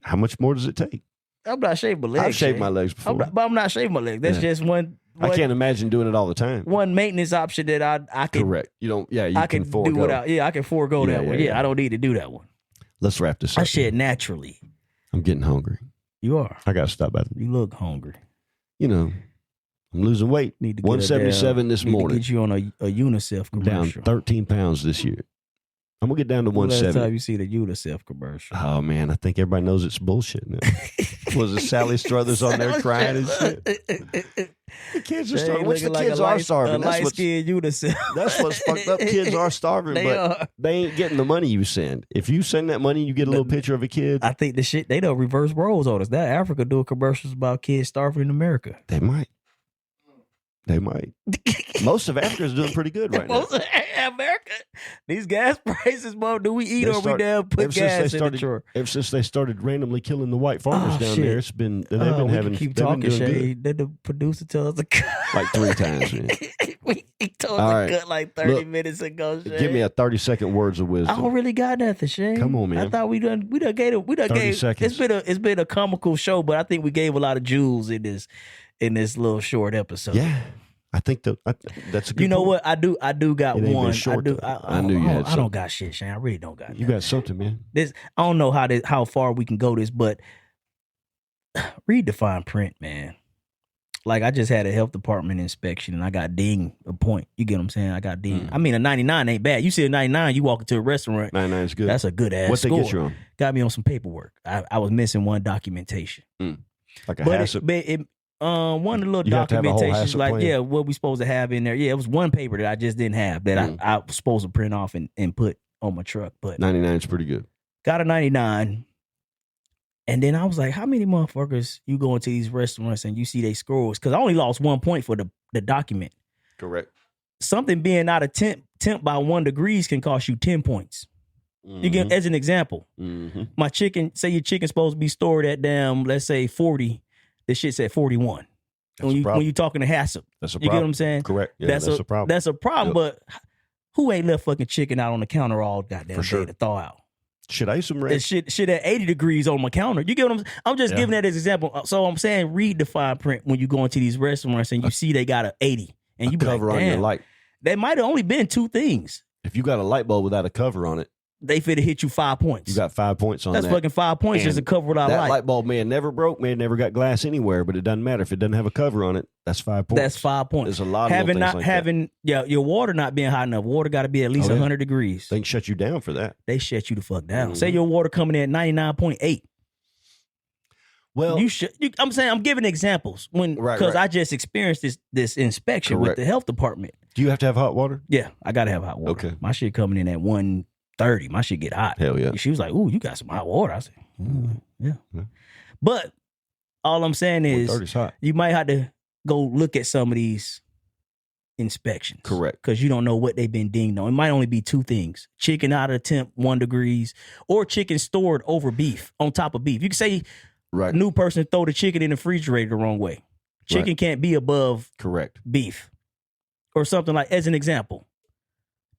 How much more does it take? I'm not shaving my legs. I've shaved my legs before. But I'm not shaving my legs. That's just one. I can't imagine doing it all the time. One maintenance option that I can. Correct. You don't. Yeah, you can forego. Do without. Yeah, I can forego that one. Yeah, I don't need to do that one. Let's wrap this up. I shed naturally. I'm getting hungry. You are. I got to stop by. You look hungry. I'm losing weight. Need to 177 this morning. Get you on a UNICEF commercial. Down 13 pounds this year. I'm going to get down to 170. Last time you see the UNICEF commercial. Oh, man. I think everybody knows it's bullshit now. Was it Sally Struthers on there crying and shit? The kids are starving. Which the kids are starving. Light-skinned UNICEF. That's what's fucked up. Kids are starving, they ain't getting the money you send. If you send that money, you get a little picture of a kid. I think they don't reverse roles on us. Now Africa doing commercials about kids starving in America. They might. Most of Africa is doing pretty good right now. Most of America, these gas prices, bro. Do we eat or we damn put gas in the truck? Ever since they started randomly killing the white farmers down there, they've been having. Keep talking, Shay. Then the producer tell us to cut like 3 times. Man. He told us to cut like 30 minutes ago. Shay. Give me a 30-second words of wisdom. I don't really got nothing, Shay. Come on, man. I thought we done gave 30 seconds. It's been a comical show, but I think we gave a lot of jewels in this little short episode. Yeah. I think that's a good You know point. what? I do got It ain't been one. short, though. I knew you had I don't got shit, Shane. I really don't got. You got something, man. This I don't know how far we can go this, but read the fine print, man. Like I just had a health department inspection and I got dinged a point. You get what I'm saying? I got dinged. I mean, a 99 ain't bad. You see a 99, you walk into a restaurant. 99 is good. That's a good ass What score. they get you on? Got me on some paperwork. I was missing one documentation. Like a But HACCP. one of the little You have to have a whole documentations, HACCP like, plan? yeah, what we supposed to have in there. Yeah, it was one paper that I just didn't have that I was supposed to print off and put on my truck. But 99 is pretty good. got a 99. And then I was like, how many motherfuckers you go into these restaurants and you see they scores? Because I only lost 1 point for the document. Correct. Something being out of temp by 1 degree can cost you 10 points. You get, as an example, my chicken, say your chicken's supposed to be stored at damn, let's say 40. This shit's at 41. When you talking to HACCP. That's a problem. You get what I'm saying? Correct. Yeah, that's a problem. That's a problem, Yep. but who ain't left fucking chicken out on the counter all goddamn For sure. day to thaw out? Shit, I used some red. And shit at 80 degrees on my counter. You get what I'm just giving that as an example. So I'm saying read the fine print when you go into these restaurants and you see they got a 80 and you be cover like, on your damn, light. there might have only been 2 things. If you got a light bulb without a cover on it, They finna hit you 5 points. you got 5 points on That's that. fucking 5 points just to cover without that light. light bulb may have never broke, may have never got glass anywhere, but it doesn't matter. If it doesn't have a cover on it, that's 5 points. That's 5 points. There's a lot of little things like that. your water not being hot enough. Water got to be at least 100 degrees. They can shut you down for that. They shut you the fuck down. Say your water coming in at 99.8. Well, I'm saying I'm giving examples because right. I just experienced this inspection with Correct. the health department. Do you have to have hot water? Yeah, I gotta have hot water. Okay. My shit coming in at 130. My shit get hot. Hell yeah. She was like, "Ooh, you got some hot water." I said, "Yeah." But all I'm saying is, 130's hot. you might have to go look at some of these inspections. Correct. Because you don't know what they've been dinged on. It might only be 2 things: chicken out of temp 1 degrees, or chicken stored over beef on top of beef. You can say, Right. new person throw the chicken in the refrigerator the wrong way. Chicken Right. can't be above Correct. beef, or something like. As an example,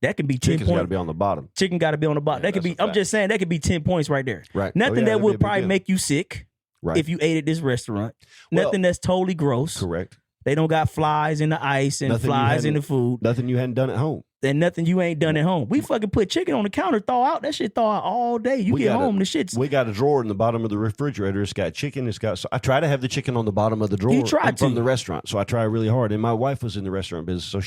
that could be 10 Chicken's got to points. be on the bottom. Chicken got to be on the bottom. Yeah, that could that's be. a I'm fact. just saying that could be 10 points right there. Right. Nothing Oh, yeah, that that'd be a would big probably deal. make you sick Right. if you ate at this restaurant. Well, Nothing that's totally gross. Correct. They don't got flies in the ice and Nothing you flies in hadn't- the food. Nothing you hadn't done at home. And nothing you ain't done at home. We fucking put chicken on the counter, thaw out. That shit thaw out all day. You We get got home, the shit's. We got a drawer in the bottom of the refrigerator. It's got chicken. It's got. So I try to have the chicken on the bottom of the drawer. You try I'm from to. the restaurant, so I try really hard. And my wife was in the restaurant business, so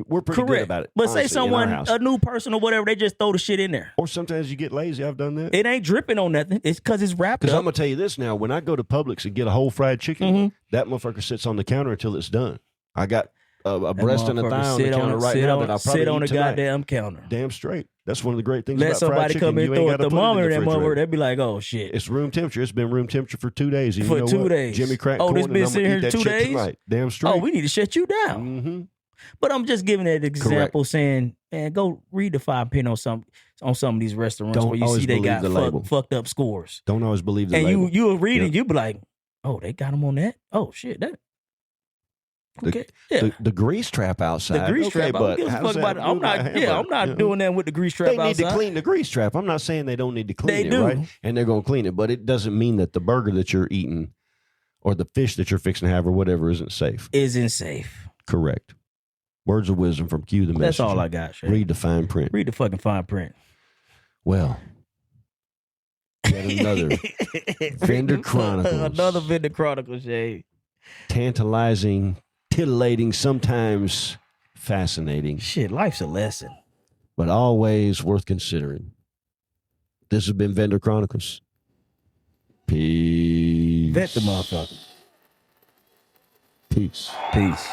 we're pretty good about it. But say honestly, in our someone, house. a new person or whatever, they just throw the shit in there. Or sometimes you get lazy. I've done that. It ain't dripping on nothing. It's because it's wrapped Because up. I'm gonna tell you this now: when I go to Publix and get a whole fried chicken, that motherfucker sits on the counter until it's done. I got a breast and a Motherfucker thigh on the counter right now that I'll probably sit on eat the tonight. goddamn counter. Damn straight. That's one of the great things Let about fried somebody chicken. come in You and ain't throw a got to put it in thermometer the in that motherfucker. refrigerator. They'd be like, oh shit. It's room temperature. It's been room temperature for 2 days. And For you know 2 what? days. Jimmy cracked Oh, corn this and been I'm gonna sitting eat here that 2 shit days? tonight. Damn straight. Oh, we need to shut you down. Mm-hmm. But I'm just giving that example saying, man, go read the fine print on some of these restaurants Don't where you always see they believe got the label. fucked up scores. Don't always believe the And label. you read it, Yep. you be like, oh, they got them on that? Oh shit, that. Okay. The grease trap outside. The grease okay, trap. I don't but give a how's fuck that about it. I'm move my not. hamburger? Yeah, I'm not You know? doing that with the grease trap They need outside. to clean the grease trap. I'm not saying they don't need to clean They it, do. right? And they're going to clean it, but it doesn't mean that the burger that you're eating or the fish that you're fixing to have or whatever isn't safe. Isn't safe. Correct. Words of wisdom from Q the Messenger. That's all I got. Shay. Read the fine print. Read the fucking fine print. Well, yet another Vendor Chronicles. Another Vendor Chronicles, Shay. Tantalizing, titillating, sometimes fascinating, Shit, life's a lesson. but always worth considering. This has been Vendor Chronicles. Peace. Vet the motherfucker. Peace. Peace.